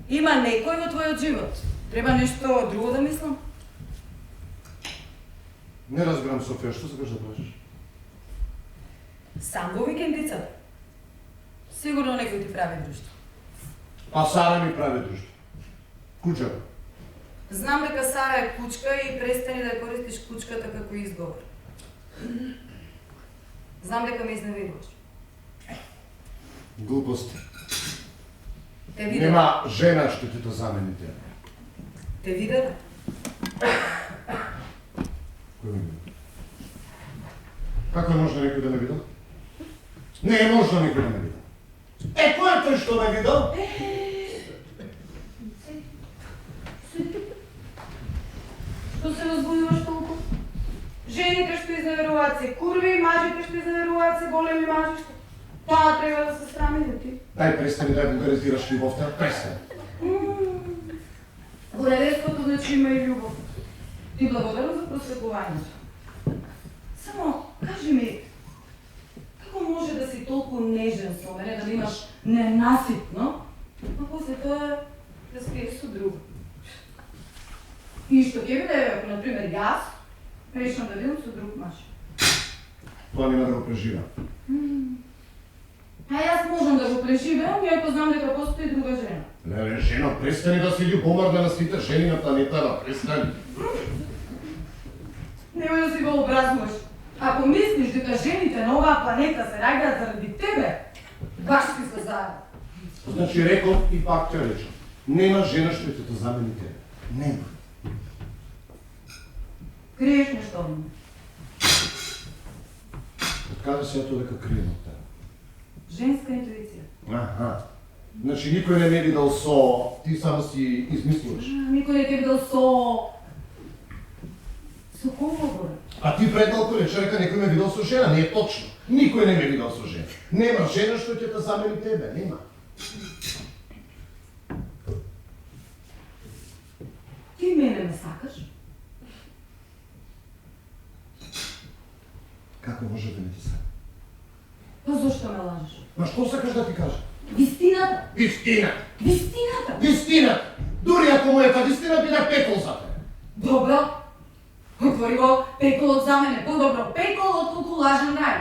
Има некој во твојот живот. Треба нешто друго да мислам? Не разбирам, Софија, што сакаш да прашаш? Сам во викендицата? Сигурно некој ти прави друштво. Па Сара ми прави друштво. Кучата. Знам дека Сара е кучка и престани да ја користиш кучката како изговор. Знам дека ме изневируваш. Глупости. Те видам. Нема жена што ќе те замени тебе. Те видела? Кој ме видел? Како е можно некој да ме видел? Не е можно некој да ме видел. Кој е тој што ме видел? Што се возбудуваш толку? Жените што изнаверуваат се курви, мажите што изнаверуваат се големи мажи што... Таа треба да се срами за ти. Дај престани да ја вулгаризираш љубовта, престани. Гледеското значи има и љубов. Ти благодарам за просветлувањето. Само, кажи ми, како може да си толку нежен со мене, да ме имаш ненаситно, а после тоа да спиеш со друго? И што ќе биде, ако, например, јас, решам да бидам со друг маж? Тоа нема да го преживам. А јас можам да го преживеам, иако знам дека постои друга жена. Леле, жено, престани да си љубоморна на сите жени на планетата, престани. Немој да си го образнуваш. Ако мислиш дека жените на оваа планета се раѓаат заради тебе, баш си се заедно. Значи, реков и пак ќе речам. Нема жена што ќе те замени тебе. Нема. Криеш нешто од мене. Од каде се тоа дека крием од тебе? Женска интуиција. Аха. Значи, никој не ме видел со, ти само си измислуваш. Никој не те видел со... Со кого горе? А ти пред малку рече дека некој ме видел со жена, не е точно. Никој не ме видел со жена. Нема жена што ќе те замени тебе, нема. Ти мене ме сакаш? Како може да не ти сакам? Па зошто ме лажеш? Ма што сакаш да ти кажа? Вистината! Вистина! Вистината! Вистина! Дури ако мојата вистина биде пекол за тебе. Добро. Отвори го пеколот за мене. По-добро пекол отколку лажен рај.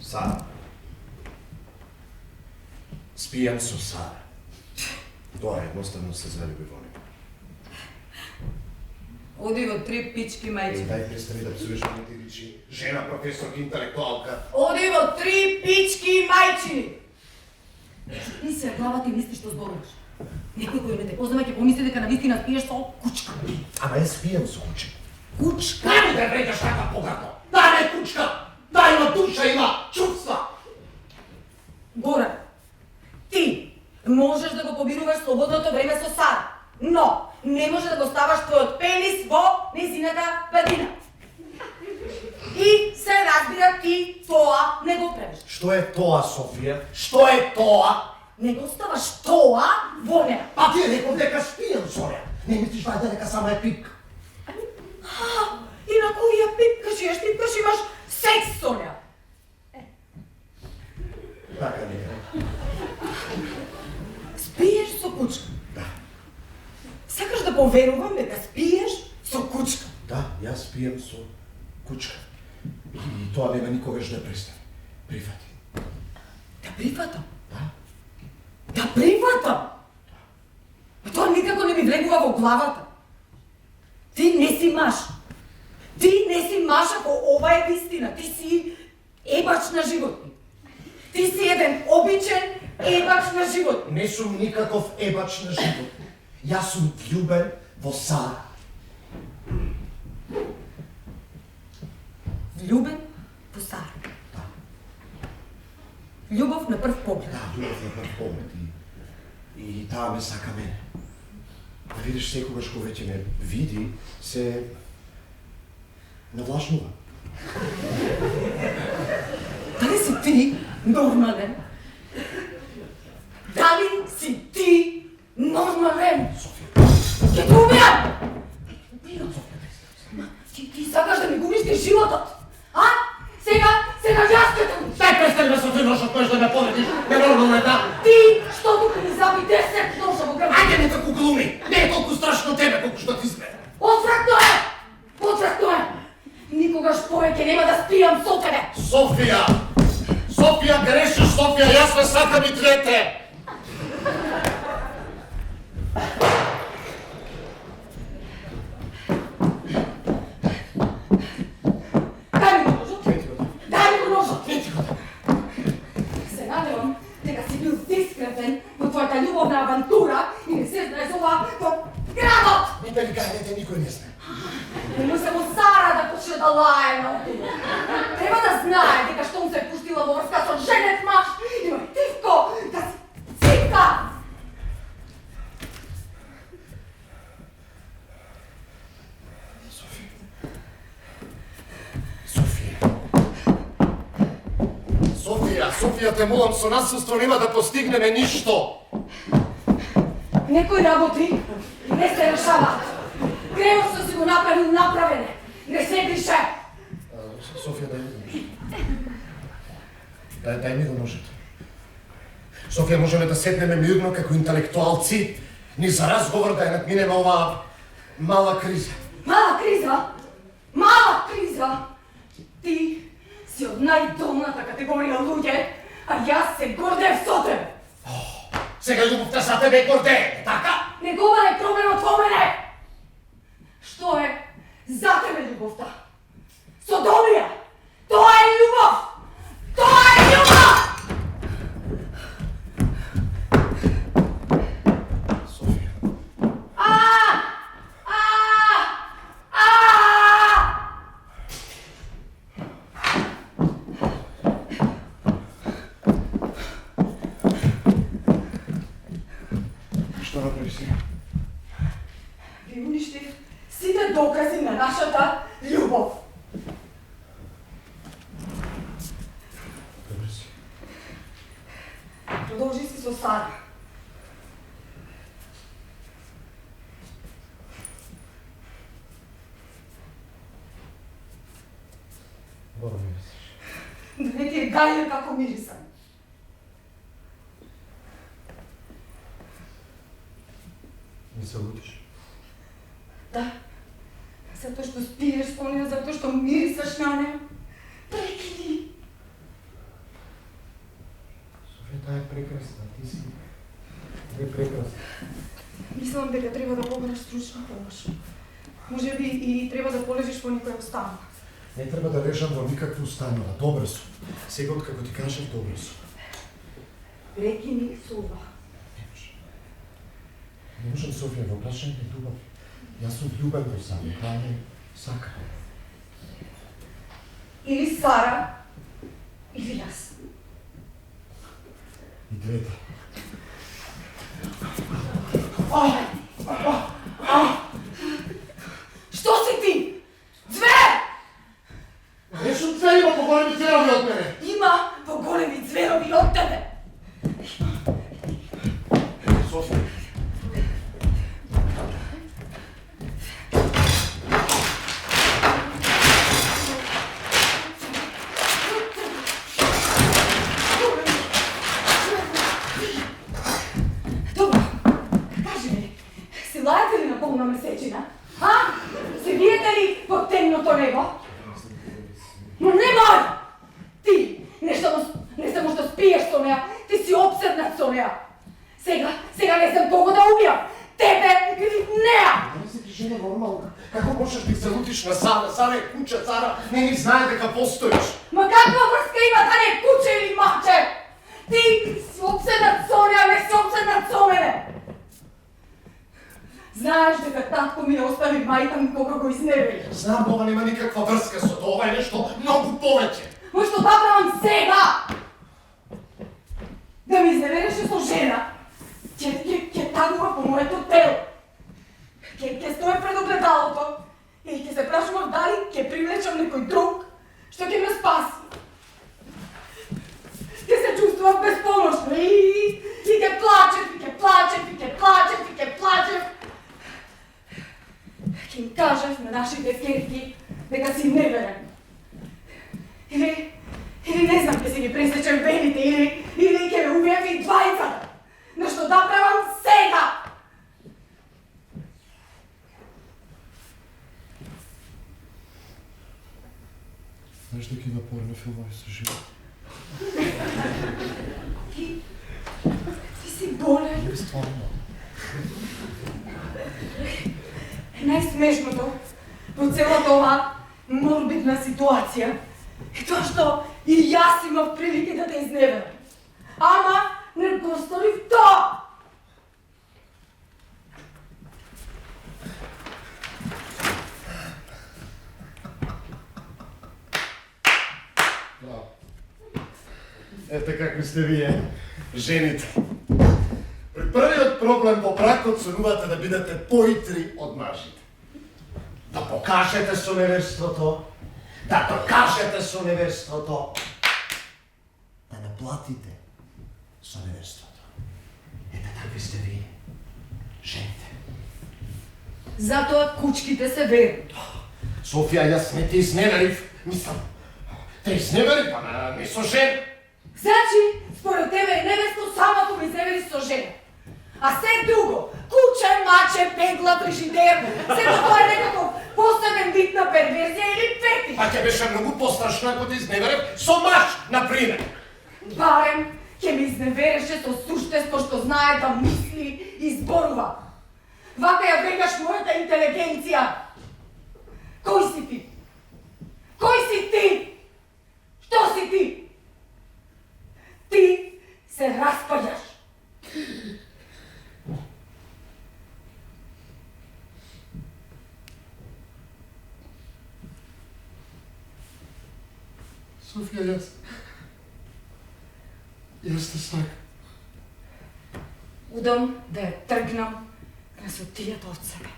Сара. Спијам со Сара. Тоа едноставно се залюби во неја. Оди во три пички мајчи. Дај престани да псуеш моите речи. Жена, професорка, интелектуалка. Оди во три пички мајчини! Ти се глава ти мислиш што зборуваш. Некој кој не те познава ќе помисли дека навистина спиеш со кучка. Ама ја спијам со куче. Кучка? Како да вреќаш така погато? Да не кучка! Да има душа, има чувства! Горе, ти можеш да го побируваш слободното време со Сара, но не може да го ставаш твојот пенис во незината вагина. И се разбира ти тоа не го правиш. Што е тоа, Софија? Што е тоа? Не го ставаш тоа во неа. А ти реков дека спијам со неа. Не мислиш вајде дека само е пипка? И на која пипкаш, јаш пипкаш, имаш секс со неа. Така не. Спиеш со кучка. Да. Сакаш да поверувам дека спиеш со кучка. Да, јас спијам со кучка. И тоа нема никогаш да престане. Прифати. Да прифатам? Да. Да прифатам? А тоа никако не ми влегува во главата. Ти не си маж. Ти не си маж ако ова е вистина. Ти си ебач на животни. Ти си еден обичен ебач на животни. Не сум никаков ебач на живот. Јас сум влюбен во Сара. Влюбен во Сара. Да. Љубов на прв поглед. Да, љубов на прв поглед и таа ме сака мене. Да видиш, секогаш кога веќе ме види, се навлажнува. Дали си ти нормален? Дали си ти нормален? Софија. Ќе те убијам! Ти сакаш да ми го унистиш животот? А? Сега јас ќе те унистиш. Дај престани да се отиваш од кој да ме повредиш. Ненормално е да. Ти, што тука ми заби 10 ноша во грб? Ајде нека глуми. Не е толку страшно тебе колку што ти сме. Отвратно е! Отвратно е! Никогаш повеќе нема да спијам со тебе! Софија! Софија, грешиш со Софија, јас ве сакам и двете! Дај ми го ножот! Дај ми го ножот! Се надевам дека си бил дискретен во твојата љубовна авантура и не се знае за ова во градот! Не бе гајдете, никој не знае. Не му се му Сара да почне да лае на отима. Треба да знае дека што му се пуштила во врска со женет маж, има тивко да си цивка! Софија, те молам, со насилство нема да постигнеме ништо. Некои работи не се решаваат. Гревот што си го направил, направене. Не се грише. Софија, дај ми го ножет. Дај ми го ножет. Софија, можеме да седнеме мирно како интелектуалци, ни за разговор да ја надминеме оваа мала криза. Мала криза? Мала криза? Ти си од најдолната категорија луѓе, а јас се гордев со тебе. Сега љубовта за тебе е гордење, така? Негова е проблемот во мене. Што е за тебе љубовта? Содомија! Тоа е љубов! Тоа е љубов! Софија. Што направи сега? Ви уништив сите докази на нашата љубов. Добре си. Продолжи си со Сара. Добро мирисиш. Да не ти е гајле како мирисам. Не се лутиш? Да. Затоа што спиеш со неја, затоа што мирисаш на неја. Прекини. Софија, таа е прекрасна, ти си не прекрасна. Мислам дека треба да побараш стручна помош. Може би и треба да полежиш во некоја установа. Не треба да лежам во никаква установа, добро сум. Сега откако ти кажав, добро сум. Прекини со ова. Не можам, Софија, во прашање љубов. Јас сум љубен во Сара, таа ме сака. Или Сара, или јас. И двете. Што си ти? Две! Не сум две, има поголеми зверови од мене. Има поголеми зверови од тебе. Софија. Добро, кажи ми, си лаете ли на полна месечина? А? Се виете ли во темното небо? Но немој! Ти не само што спиеш со неја, ти си обседнат со неја. Сега не знам кого да убијам, тебе или неја! Не си ти жена нормална. Како можеш да се лутиш на Сара? Сара е куче, Сара не ни знае дека постоиш. Ма каква врска има да не е куче или маче? Ти си обседнат со неја, не си обседнат со мене. Знаеш дека татко ми ја остави мајка ми кога го изневери. Знам, ова нема никаква врска со тоа, ова е нешто многу повеќе. Ма што да правам сега? Да ми изневереше со жена, ќе тагува по моето тело. Ќе стоя пред огледалото и ќе се прашувам дали ќе привлечам некој друг што ќе ме спаси. Ќе се чувствувам безпомошна и ќе плачев, и ќе плачев, и ќе плачев, и ќе плачев. Ќе им кажев на нашите керки дека си неверен. Или не знам, ќе си ги пресечем вените, или ќе ме убијам и двајцата. Но што да правам сега? Знаеш дека има порно филмови со живот? Ти си болен. Стварно. Најсмешното во целата оваа морбидна ситуација е тоа што и јас имав прилики да те изневерам. Ама не го сторив тоа! Ете какви сте вие, жените. При првиот проблем во бракот сонувате да бидете поитри од мажите. Да покажете со неверството, да докажете со неверството, да не платите со неверството. Ете такви сте вие, жените. Затоа кучките се верни. Софија, јас не те изневерив, мислам. Те изневерив, ама не со жен. Значи, според тебе невесто самото ми изневери со жена. А се друго, куче, маче, пегла, фрижидерно, сето тоа е некако посебен вид на перверзија или фетиш. А ќе беше многу пострашно ако те изневерев со маж, например. Барем ќе ми изневереше со суштество што знае да мисли и зборува. Вака ја вегаш мојата интелигенција. Кој си ти? Кој си ти? Што си ти? Ти се распаѓаш. Софија, јас те сакам. Удам да ја тргнам красотијата од себе.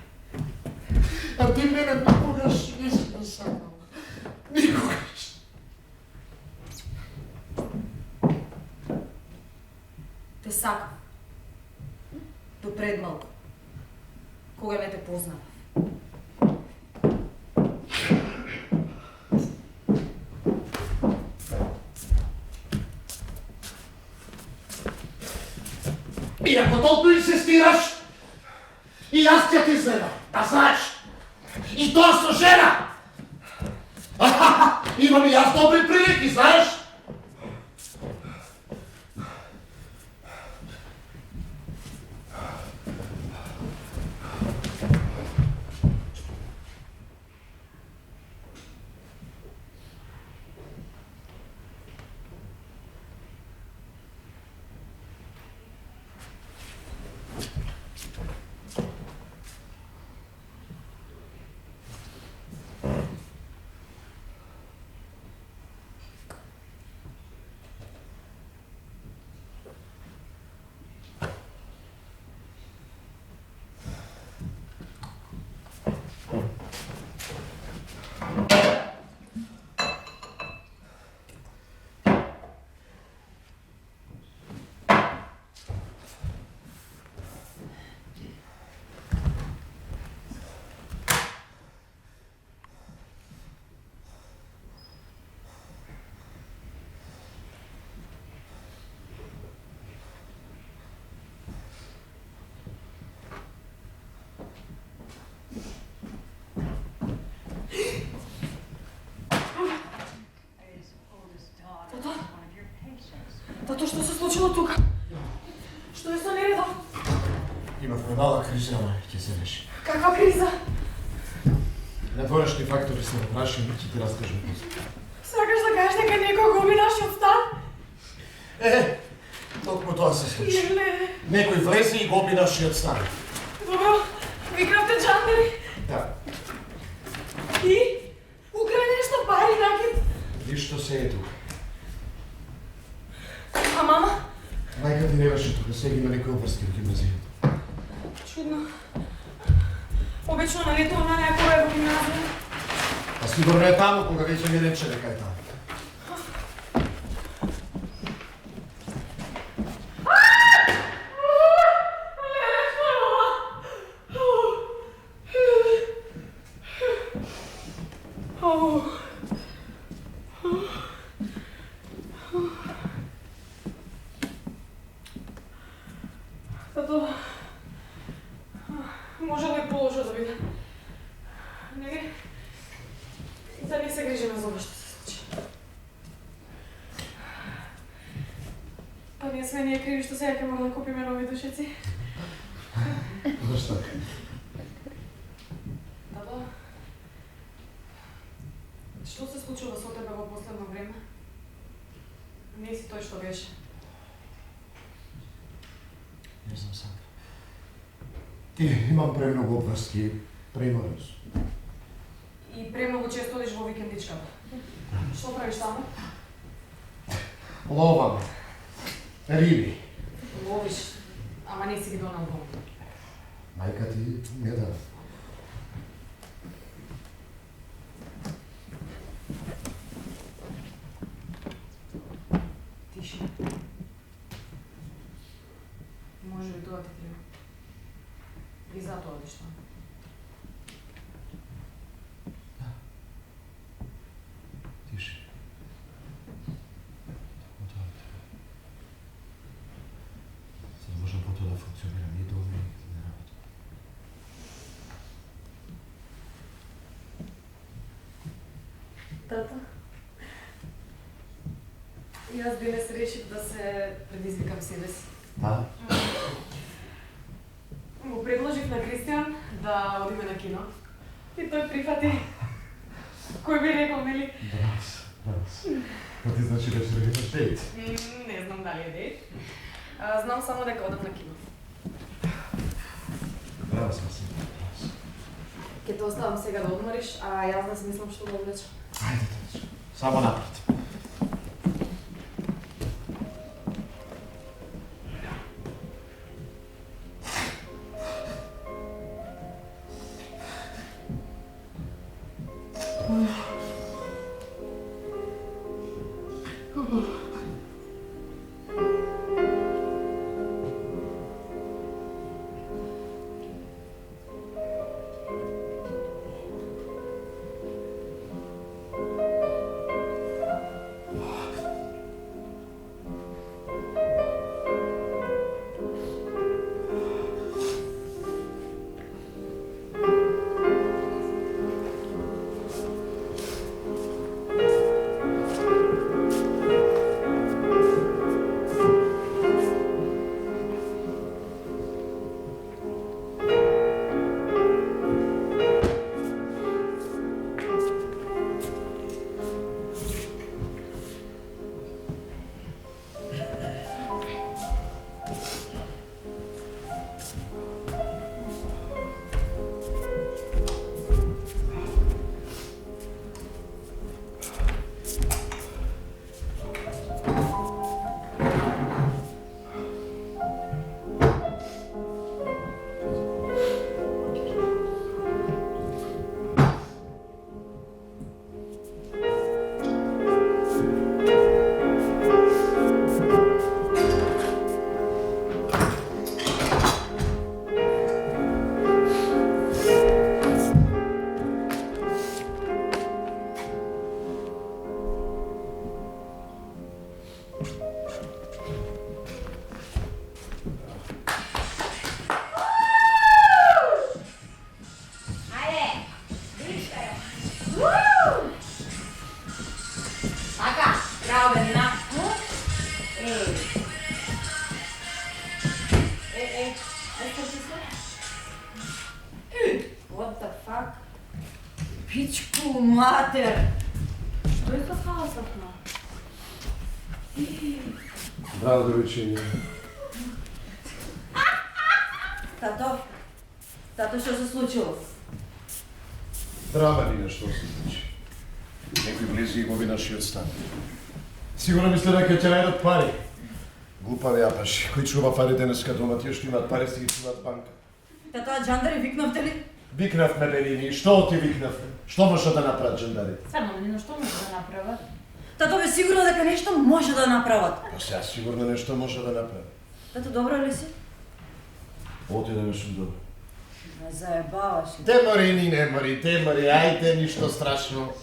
А ти мене никогаш не си ме сакал. Никогаш. Те сакам. До пред малку. Кога не те познав. И ако толку инсистираш, и јас ќе ти изненам, да знаеш. И тоа со жена. Имам и јас добри прилики, знаеш. Тато, што се случило тука? Што е со нередо? Имавме мала криза, ама ќе се реши. Каква криза? Надворешни фактори се напрашени, ќе ти раскажам после. Сакаш да кажеш дека некој губи нашиот стан? Токму тоа се случи. Иле. Некој влезе и гоби нашиот стан. Добро, викравте джандери. Да. И? Украде нешто пари, накид? Ништо се е тука. А мама? Мајка ти не беше тука, сега има некој обврски во гимназијата. Чудно. Обично налетува на некој во гимназија. А сигурно е таму, кога веќе ми рече дека е таму. Тато, може да е положо да биде. Не, да не се грижиме за ова што се случи. Па не сме ние криви што сега ќе можеме да купиме нови душици. Зашто? Тато, што се случува со тебе во последно време? Не си тој што беше. Не знам сам. Имам премногу обврски, преморен сум. И премногу често одиш во викендичката. Што правиш таму? Ловам. Риби. Ловиш, ама не си ги донал дом. Мајка ти не да. Тишина. Може би тоа ти треба. И затоа одиш таму. Тише. Тоа е. За да можам потоа да функционирам и дома и на работа. Тата, јас денес решив да се предизвикам себе си. Да? Му предложив на Кристијан да одиме на кино. И тој прифати. Кој би рекол, нели? Браво. Па ти значи да ќе имаш дейт. Не знам дали е дейт. Знам само дека одам на кино. Браво сме си. Ќе те оставам сега да одмориш, а јас да си мислам што да облечам. Ајде, точно. Само напред. Пичку матер! Што е со хаосот на? Браво, довичење. Тато, што се случило? Драма ни нешто се случи. Некои близи го ви нашиот стан. Сигурно мисле дека ќе најдат пари. Глупави апаши, кој чува пари денеска дома, тие што имаат пари си ги чуваат банка. Тато, а джандари викнавте ли? Викнавме Белини, што ти викнавме? Што може да направат джандарите? Само но што може да направат? Тато, бе сигурно дека нешто може да направат. Па сега сигурно нешто може да направат. Тато, добро ли си? Оти да сум добро. Не заебаваш ли? Те мори, ајде, ништо страшно.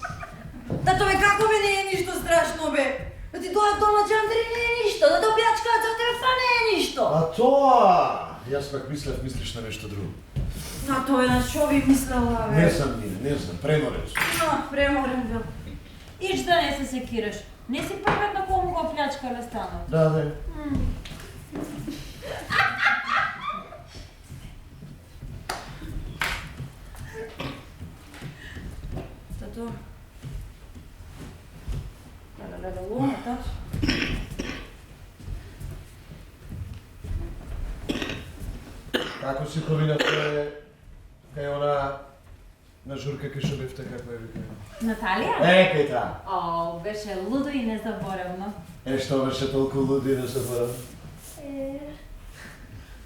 Тато, бе, како бе не е ништо страшно, бе? Да ти дојат дома джандари не е ништо, да те оплячкаат за тебе не е ништо. А тоа! Јас пак мислиш на нешто друго. Тато, бе, на шо би мислела, бе? Не знам, преморен сум. Преморен бил. Ич да не се секираш. Не си првиот на кому го плячкале станот. Да, Тато. Леле, луна, тато. Како си повинате кај она на журка кај што бевте како е вика? Наталија? Кај таа. О, беше лудо и незаборавно. Што беше толку луди да се заборав?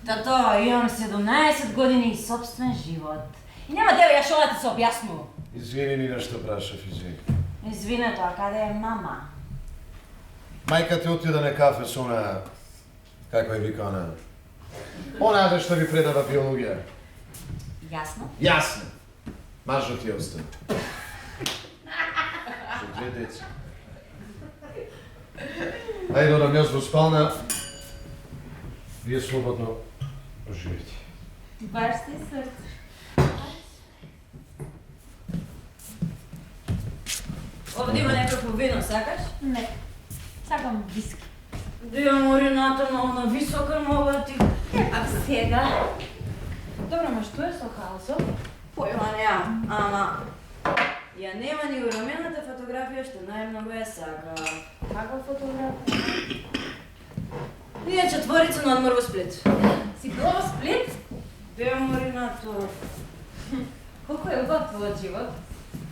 Тато, имам 17 години и собствен живот. И нема тебе ја шо да ти се објаснувам. Извини ми нешто прашав, извини. Извинето, а каде е мама? Мајка ти отида на кафе со она, како е вика она? Она што ви предава биологија. Јасно? Јасно. Мажот ја остави. Со 2 деца. Ајде одам јас во спална. Вие слободно оживете. Баш ти срце. Овде има некакво вино, сакаш? Не. Сакам виски. Да имам урината на висока нова ти. А сега? Добро, ма што е со хаосо? Појма неам, ама... Ја нема ни урамената фотографија што најмногу ја сака. Каква фотографија? Ние четворица на одмор во Сплит. Си била во Сплит? Да имам уринато. Колку е убав твојот живот?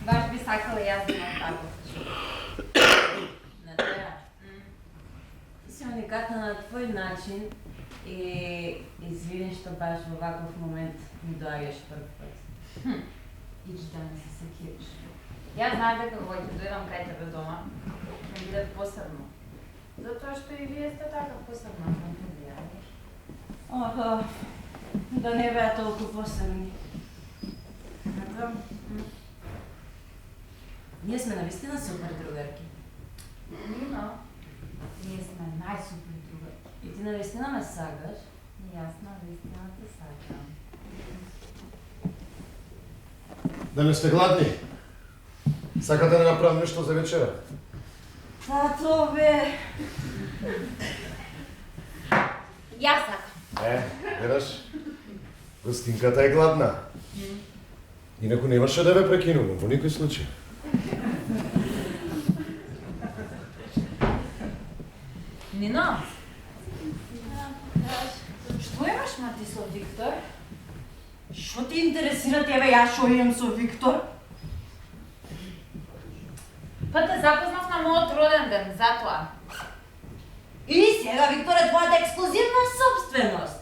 Баш би сакала јас да имам таков. Натаја, ти си уникатна на твој начин и извини што баш во ваков момент ми доаѓаш прв пат. Ич да не се секираш. Јас знаев дека кога ќе дојдам кај тебе дома, ќе биде посебно. Затоа што и вие сте така посебна фамилија. Охо, да не беа толку посебни. Ето, ние сме навистина супер другарки. Нина, ние сме најсупер другарки. И ти навистина ме сагаш. И јас навистина те сакам. Да не сте гладни? Сакате да направам нешто за вечера? Тато бе. Јас сакам. Гледаш? Гостинката е гладна. Инаку немаше да ве прекинувам, во никој случај. Нино? Што имаш мати со Виктор? Што ти интересира тебе ја што имам со Виктор? Па те запознав на мојот роден ден, затоа. И сега Виктор е твојата ексклузивна собственост.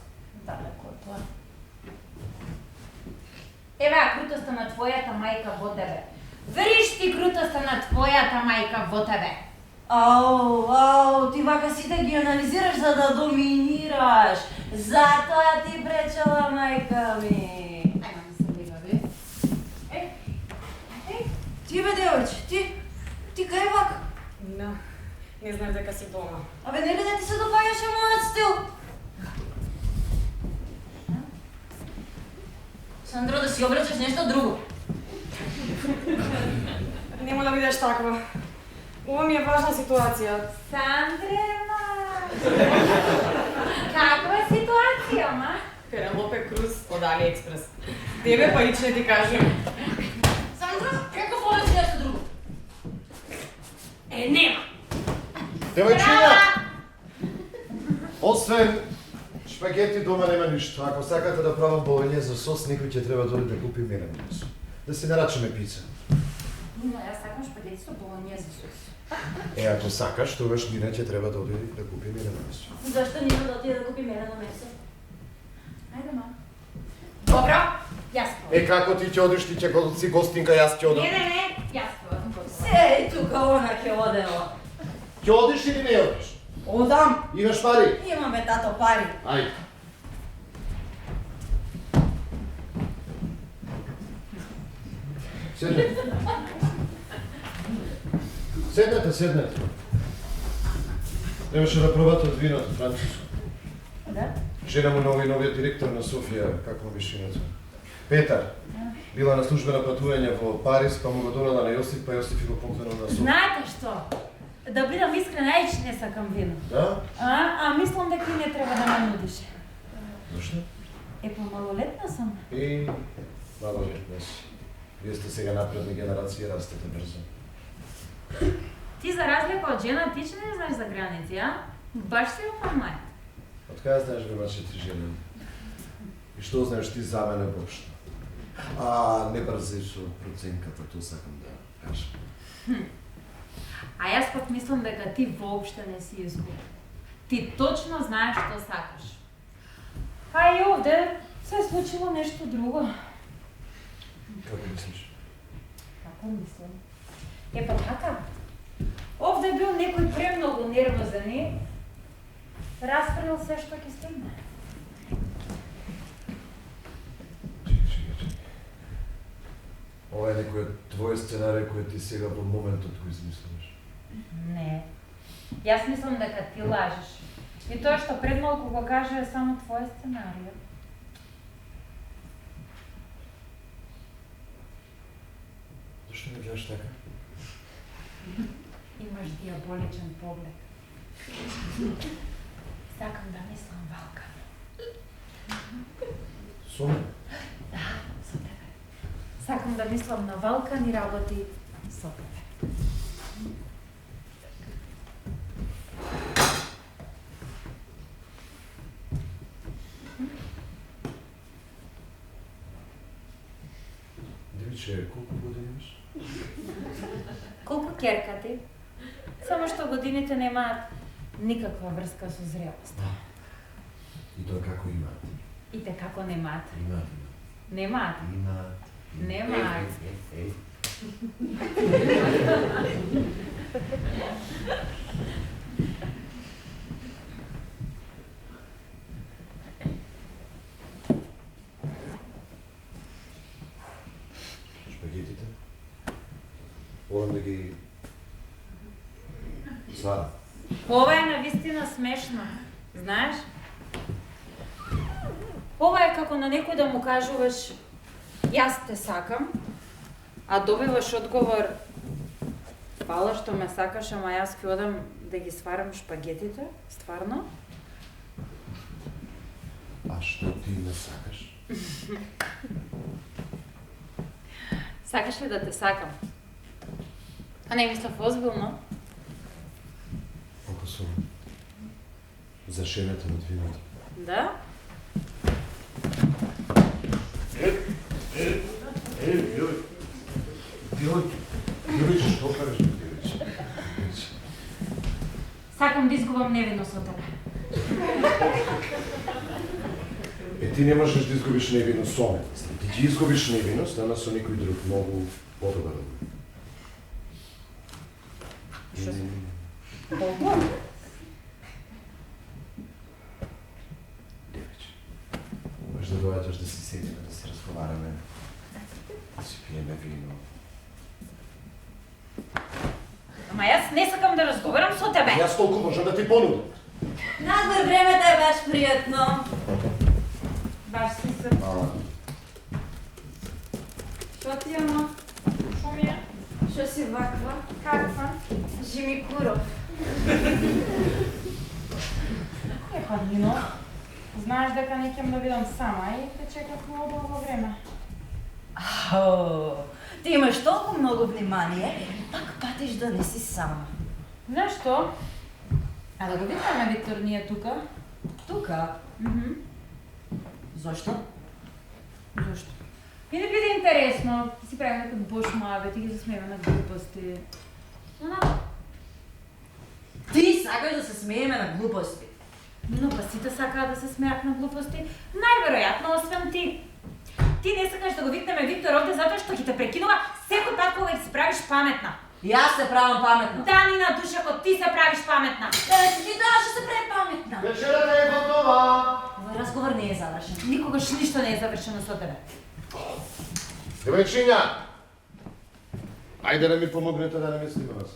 Далеко од тоа. Еве ја крутоста на твојата мајка во тебе. Вриш ти крутоста на твојата мајка во тебе. Ау, ти вака сите ги анализираш за да доминираш. Затоа ти пречела мајка ми. Ајма ми се легави. Ти бе девојче, ти кај вака? Не знаев дека си дома. Абе, нели да ти се допаѓаше мојот стил? Сандро, да си облечеш нешто друго. Нема да бидеш таква. Ова ми е важна ситуација. Сандрена! Каква ситуација, ма? Пенелопе Круз од Алиекспрес. Тебе па ич не ти кажем. Сандро, како волеш нешто друго? Нема. Девојчиња! Освен шпагети дома нема ништо. Ако сакате да правам болење за сос, некој ќе треба да оди да купи мерено месо. Да си нарачаме пица. Но јас сакам шпагети со болонје за сос. Ако сакаш, тогаш Нина ќе треба да оди да купи мерено месо. Зашто Нина да отиде да купи мерено месо? Ајде, ма. Добро, јас пробам. Како ти ќе одиш, ти ќе си гостинка, јас ќе одам. Не, јас пробам. Се, тука она ќе одела. Ќе одиш или не одиш? Одам. Имаш пари? Имаме, тато, пари. Ајде. Седнете. Седнете. Требаше да пробате од виното, Франциско. Да? Жена му новиот директор на Софија, како му беше името? Петар. Била на службено патување во Париз, па му го донела на Јосиф, па Јосиф го поканал на Софија. Знаете што? Да бидам искрена, ајч не сакам вино. Да? Мислам дека и не треба да ме нудиш. Зашто? Па малолетна сум. Малолетна си. Вие сте сега напредна генерација, растете брзо. Ти за разлика од жена, ти че не знаеш за граници, Баш си опан мајт. Од кај знаеш да имаш 4 жени? И што знаеш ти за мене воопшто? Не брзи со проценката, тоа сакам да кажам. Јас пак мислам дека ти воопште не си изгубен. Ти точно знаеш што сакаш. И овде се случило нешто друго. Како мислиш? Како мислам? Па така. Овде бил некој премногу нервозен и распрел се што ќе стигне. Чекай. Ова е некој твој сценарij кој ти сега во моментот го измислуваш. Не. Јас мислам дека ти лажеш. И тоа што пред малку го кажа е само твој сценарij. Зашто ме гледаш така? Имаш диаболичен поглед. Сакам да мислам Валкан. Со мене? Да, со тебе. Сакам да мислам на Валкан и работи со тебе. Девиче, колку години имаш? Колку керка ти? Само што годините немаат никаква врска со зрелост. И тоа како имаат? И те како немаат? Имаат. Немаат. Имаат. Немаат. Шпагетите? Морам да ги сварам. Ова е навистина смешно, знаеш? Ова е како на некој да му кажуваш јас те сакам, а добиваш одговор фала што ме сакаш, ама јас ќе одам да ги сварам шпагетите, стварно? А што ти не сакаш? Сакаш ли да те сакам? А не мислав озбилно? Колку сум зашеметен од виното. Да? Дивиче, што правиш, Дивиче? Сакам да изгубам невино со тебе. Ти не можеш да изгубиш невиност со мене. Ти ќе изгубиш невиност, ама со некој друг многу подобар. Што си? Колку? Девиче, можеш да доаѓаш да си седиме, да си разговараме, да си пиеме вино. Ама јас не сакам да разговарам со тебе. Јас толку можам да ти понудам. Надвор времето е баш пријатно. Баш си се. Што ти, ама? Шо ми е? Што си ваква? Каква? Жимикуров. Епа, Нино. Знаеш дека не ќем да бидам сама и те чекав многу долго време. Ти имаш толку многу внимание, пак патиш да не си сама. Знаеш што? А да го викаме Виктор ние тука? Тука? Зошто? Зошто? И не биде интересно, си правим некој бош муабет и ги засмееме на глупости. Ти сакаш да се смееме на глупости. Но па сите сакаат да се смеат на глупости. Најверојатно, освен ти. Ти не сакаш да го викнеме Виктор овде затоа што ќе те прекинува секој пат кога ќе се правиш паметна. Јас се правам паметна. Да, Нина Душако, ти се правиш паметна. Да не си ти тоа што се прави паметна. Вечерата е готова! Овој разговор не е завршен. Никогаш ништо не е завршено со тебе. Девојчиња, ајде да ми помогнете да наместиме на се.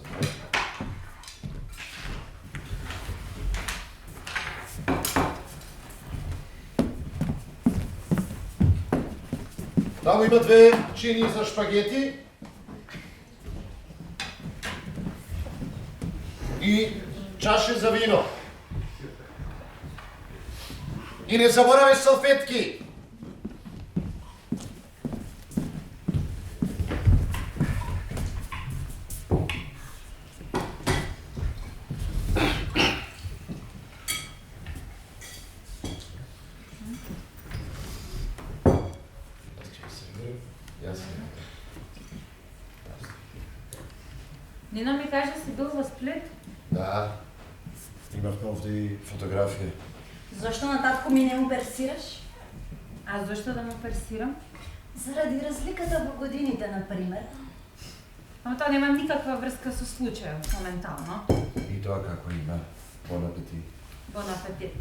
Таму има 2 чини за шпагети. и чаше за вино. И не заборавај салфетки. Нина ми кажа си бил во Сплит. Да, имавме овде фотографија. Зашто на татко ми не му персираш? А зашто да му персирам? Заради разликата во годините, например. Ама тоа нема никаква врска со случајот, моментално. И тоа како има. Бон апетит. Бон апетит.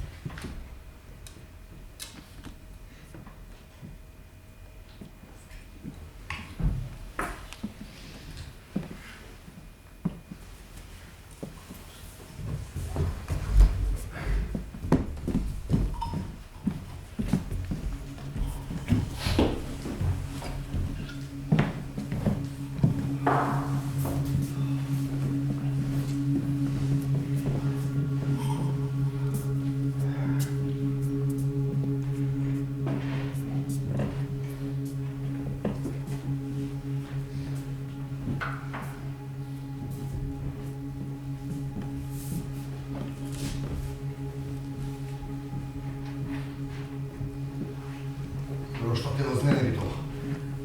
Што те разненери тоа?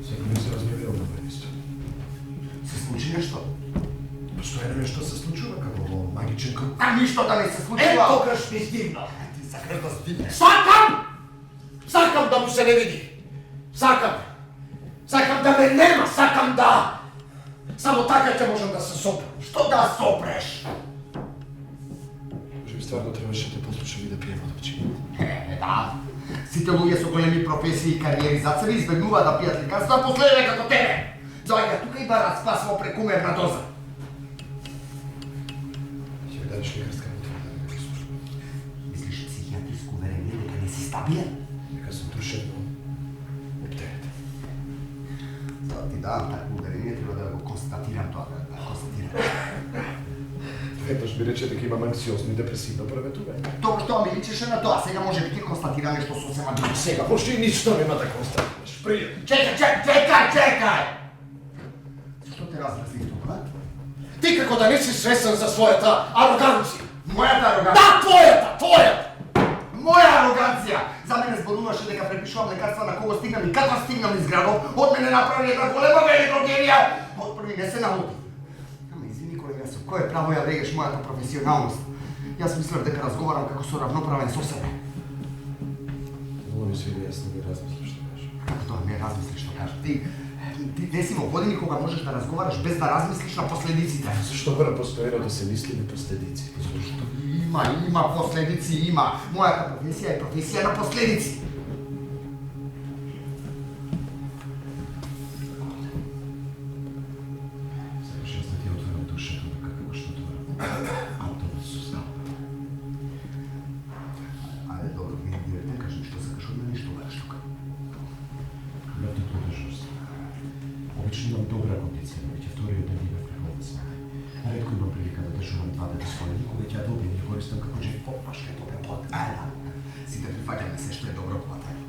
Секој ми се размевил на место. Се случи нешто? Постојано нешто се случува како во магичен круг. А ништо да не се случува! Тогаш ми стигна. Ти сакаш да стигнеш? Сакам! Сакам да му се не види. Сакам. Сакам да ме нема, сакам да... Само така ќе можам да се сопрам. Што да сопреш? Може би стварно требаше да те послушам и да пием од очи. Да. Сите луѓе со големи професии и кариери зад себе избегнуваат да пијат лекарства, а после како тебе. Доаѓа тука и барат спас во прекумерна доза. Ќе ми дадеш лекарска мотива да не прислушам. Мислиш психијатриско уверение дека не си стабилен? Дека сум душевно оптерет. Да ти дам такво уверение, треба да го констатирам тоа, да констатирам. Веднаш ми рече дека имам анксиозно и депресивно преметување. Тоа што ми личеше на тоа, сега може би ќе констатира нешто сосема друго. Сега, пошто и ништо нема да констатираш. Пријат. Чекај! Зашто те размислив тоа, а? Ти како да не си свесен за својата ароганција. Мојата ароганција? Да, твојата! Моја ароганција! За мене зборуваше дека препишувам лекарства на кого стигнам и како стигнам из градов, од мене направи една голема великогенија. Од први не се наложи. Ама извини колега, со кое право ја легеш мојата професионалност? Јас мислев дека разговарам како со равноправен со себе. Много ми свиди, јас не ми размислиш што кажеш. Како тоа не размислиш што кажа? Ти не си во години кога можеш да разговараш без да размислиш на последиците. Зашто мора постојано да се мисли на последици? Зашто има последици, има. Мојата професија е професија на последици. Сакаш јас да ти отворам душата на како што отворам автобус со стал. Ајде, добро, ми директно кажи што сакаш од мене и што бараш тука. Летното дежурство. Обично имам добра кондиција, но ќе вториот ден идам преку овој. Ретко имам прилика да дежурам 2 дена со кој никога ќе ја добијам и ја користам како джекпот, баш кај добијам плат. Ајде, сите прифаќаме се што е добро платено.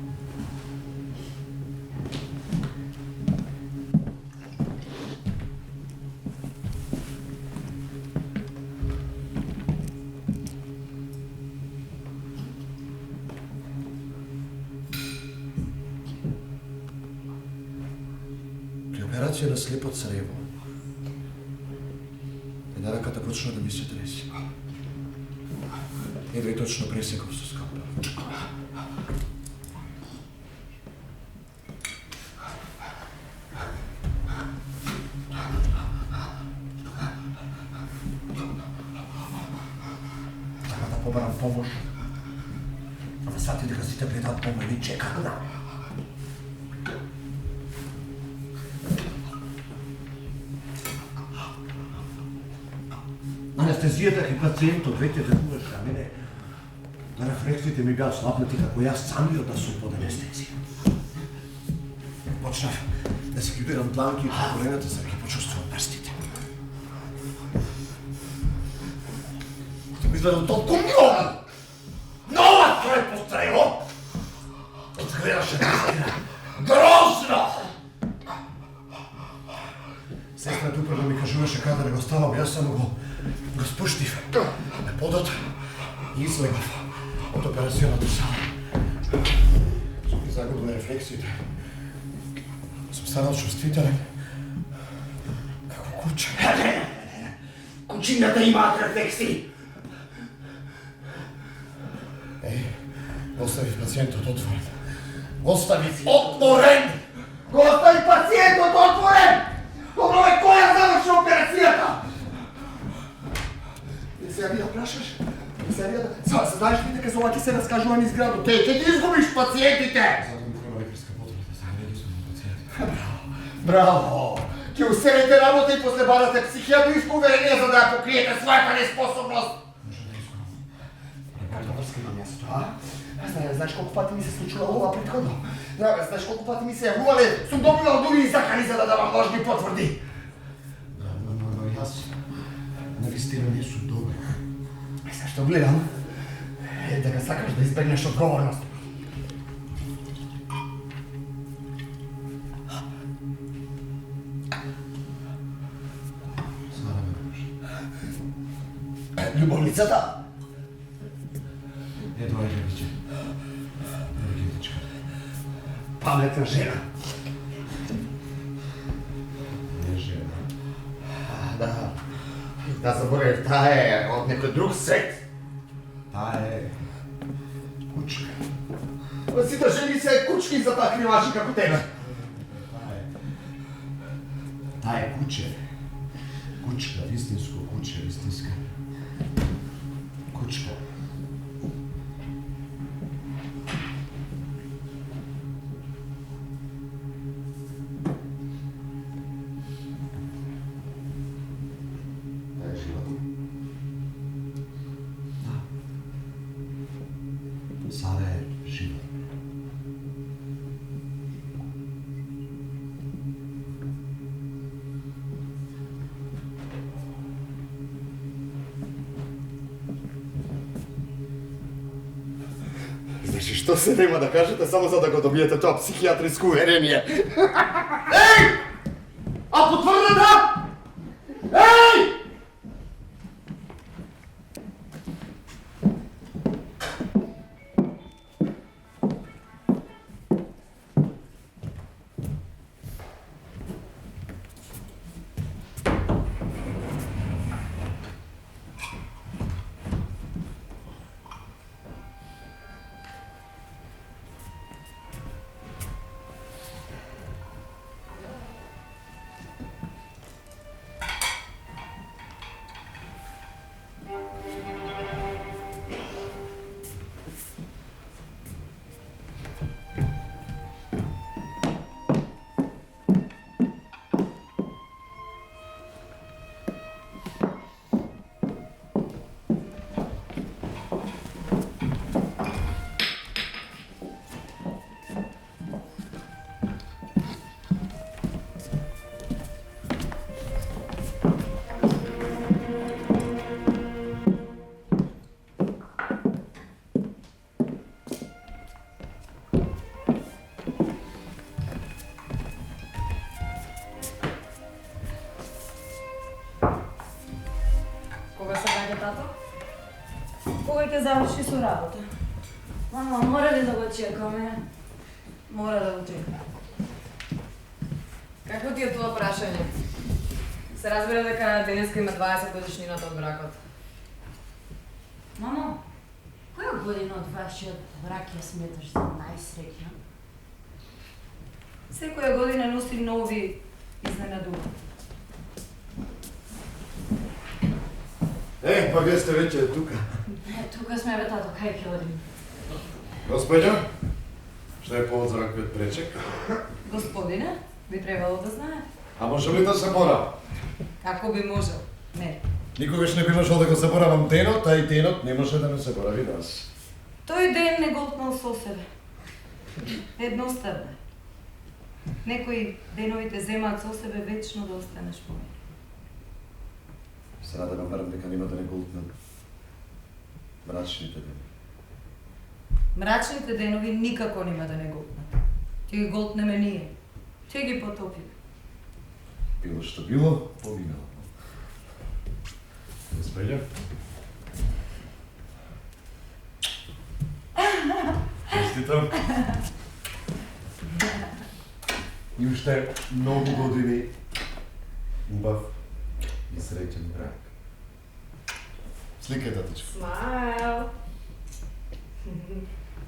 При операција на слепот црево, една раката почна да ми се треси. Едва и точно пресеков со скалпел. Треба да побарам помош. А да свати дека сите гледаат по мене и чекаат на. Анестезијата и пациентот веќе делуваше, а мене на рефлексите ми беа слабнати како јас самиот да сум под анестезија. Почнав да се ги удирам дланки и колената за да ги почувствувам прстите. изгледал толку много. Нова крепострео! Изгледаше наистина грозно! Сестра упорно ми кажуваше каде да го ставам, јас само го спуштив. На подот и излегав од операционата сала. Сум ги загубил рефлексиите. Сум станал чувствителен. Како куче. Кучињата имаат рефлекси. Оставив пациентот отворен. Оставив отворен! Го остави пациентот отворен! Добро бе, кој ја заврши операцијата? Не се јави да прашаш? Не се јави да... Знаеш ли дека за ова ќе се раскажува низ градот? Те ќе ги изгубиш пациентите! Затоа ми треба лекарска потврда, за да не ги изгубим пациентите. Браво! Ќе уселите работа и после барате психијатриско уверение за да ја покриете својата неспособност. Може да изгубам. Каква врска има място, а? Знаеш колку пати ми се случува ова претходно? Знаеш колку пати ми се јавувале, сум добивал дури и закани за да давам ложни потврди. Да, но јас навистина не сум добар. Сега што гледам е дека сакаш да избегнеш одговорност. Љубовницата? Едва е Левиче. Левичка. Паметна жена. Не жена. Да. Да заборев, таа е од некој друг свет. Таа е кучка. Сите жени се кучки за такви лажи како тебе. Таа е куче. Кучка, вистинско куче, вистинска. Кучка. Сара е жива. Значи, што се нема да кажете само за да го добиете тоа психијатриско уверение? Еј! А потврдата? Еј! Кога ќе заврши со работа? Мама, мора ли да го чекаме? Мора да го чекаме. Како ти е тоа прашање? Се разбира дека денеска има 20 годишнината од бракот. Мамо, која година од вашиот брак ја сметаш за најсреќна? Секоја година носи нови изненадувања. Па вие сте веќе тука. Тука сме, бе, тато, кај ќе одим? Господјо, што е повод за ваквиот пречек? Господине, би требало да знае. А може ли да се бора? Како би можел? Не. Никогаш не би можел да го заборавам денот, а и денот не може да не заборави нас. Тој ден не голтнал со себе. Едноставно. Некои деновите земаат со себе вечно да останеш помин. Се надевам барем дека нема да не голтнам. Мрачните дни. Мрачните денови никако нема да не голтнат. Ќе ги голтнеме ние. Ќе ги потопиме. Било што било, поминало. Господја? Честитам. И уште многу години убав и среќен брак. Сликај, татичко. Смайл.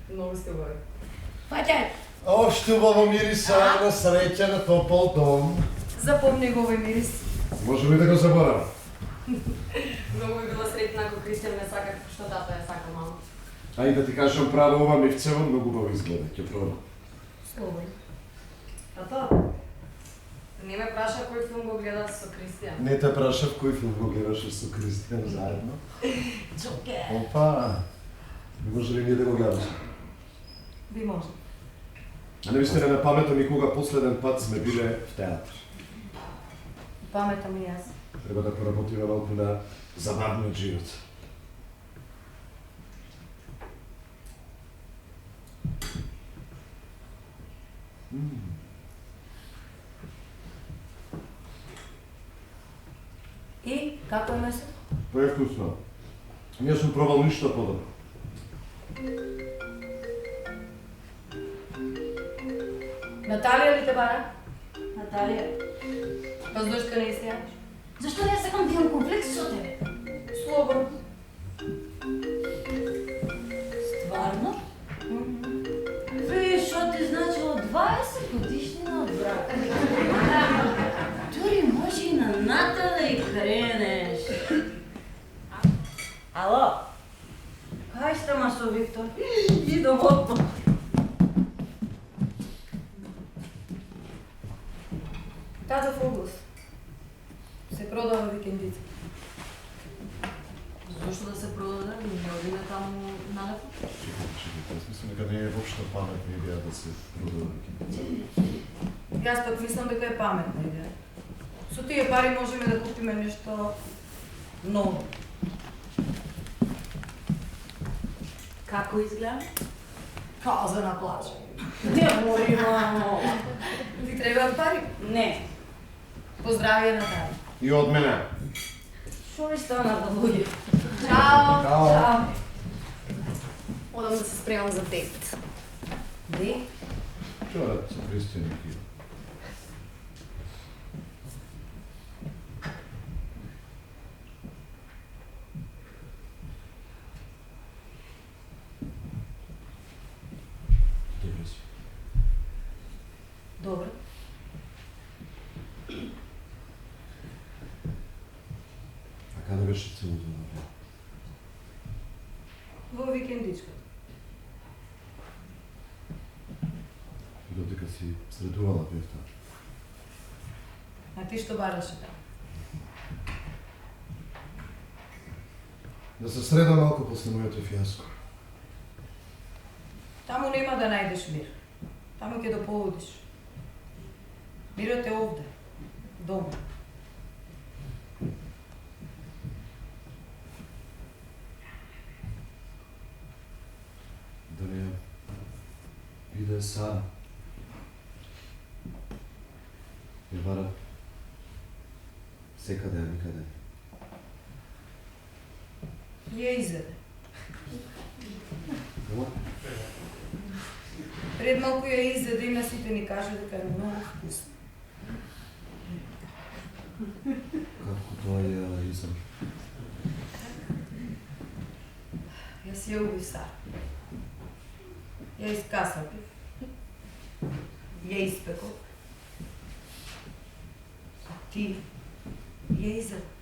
Многу сте убави. Паќај! О, што убаво мириса на среќа на топол дом. Запомни го овој мирис. Може ли да го заборавам? Многу би била сретна ако Кристијан ме сака што тато ја сака мама. А и да ти кажам право, ова мивцево многу убаво изгледа, ќе пробам. Слободно. Тато, не ме праша кој филм го гледа со Кристијан. Не те прашав кој филм го гледаше со Кристијан заедно. Джокер! Опа! Може ли ние да го гледаме? Би може. А не мислите на памета ми кога последен пат сме биле в театар. Паметам и јас. Треба да поработиме малку на забавниот живот. И како е месо? Превкусно. Не сум пробал ништо подобро. Наталија ли те бара? Наталија, Па зошто не се јавиш? зашто не сакам да имам конфликт со тебе? Слободно. Стварно? Виж, што ти значило 20 годишнина од брак. Дури може и на ната да и кренеш. Ало? Кај стама со Виктор? Идам отпад. Тато Фогус. Се продава викендица. Зошто да се продаде? Не одиме таму налепо? Чекайте, мислам дека не е воопшто паметна идеја да се продава викендица. Јас пак мислам дека е паметна идеја. Со тие пари можеме да купиме нешто ново. Како изгледа? Каза на плажа. Не мори, мамо. Ти требаат пари? Не. Поздравија на Таја. И од мене. Шо ви стана да луѓе? Чао! Чао. Одам да се спремам за дейт. Ди? Вчора со Кристијан и Киро. Добре си. Добро. А каде беше целото на Во викендичка. додека си средувала певта? А ти што бараше таму? Да се среда малку после моето фијаско. Таму нема да најдеш мир. Таму ќе дополудиш. Мирот е овде. Дома. Да не биде Сара. Ја бара секаде, а никаде. Ја изеде. Ама, Пред малку ја изеде и на сите ни кажа дека е многу вкусна. како тоа ја изам. Јас ја убив Сара. Ја искасапив. Ја испеков. А ти ја изеде.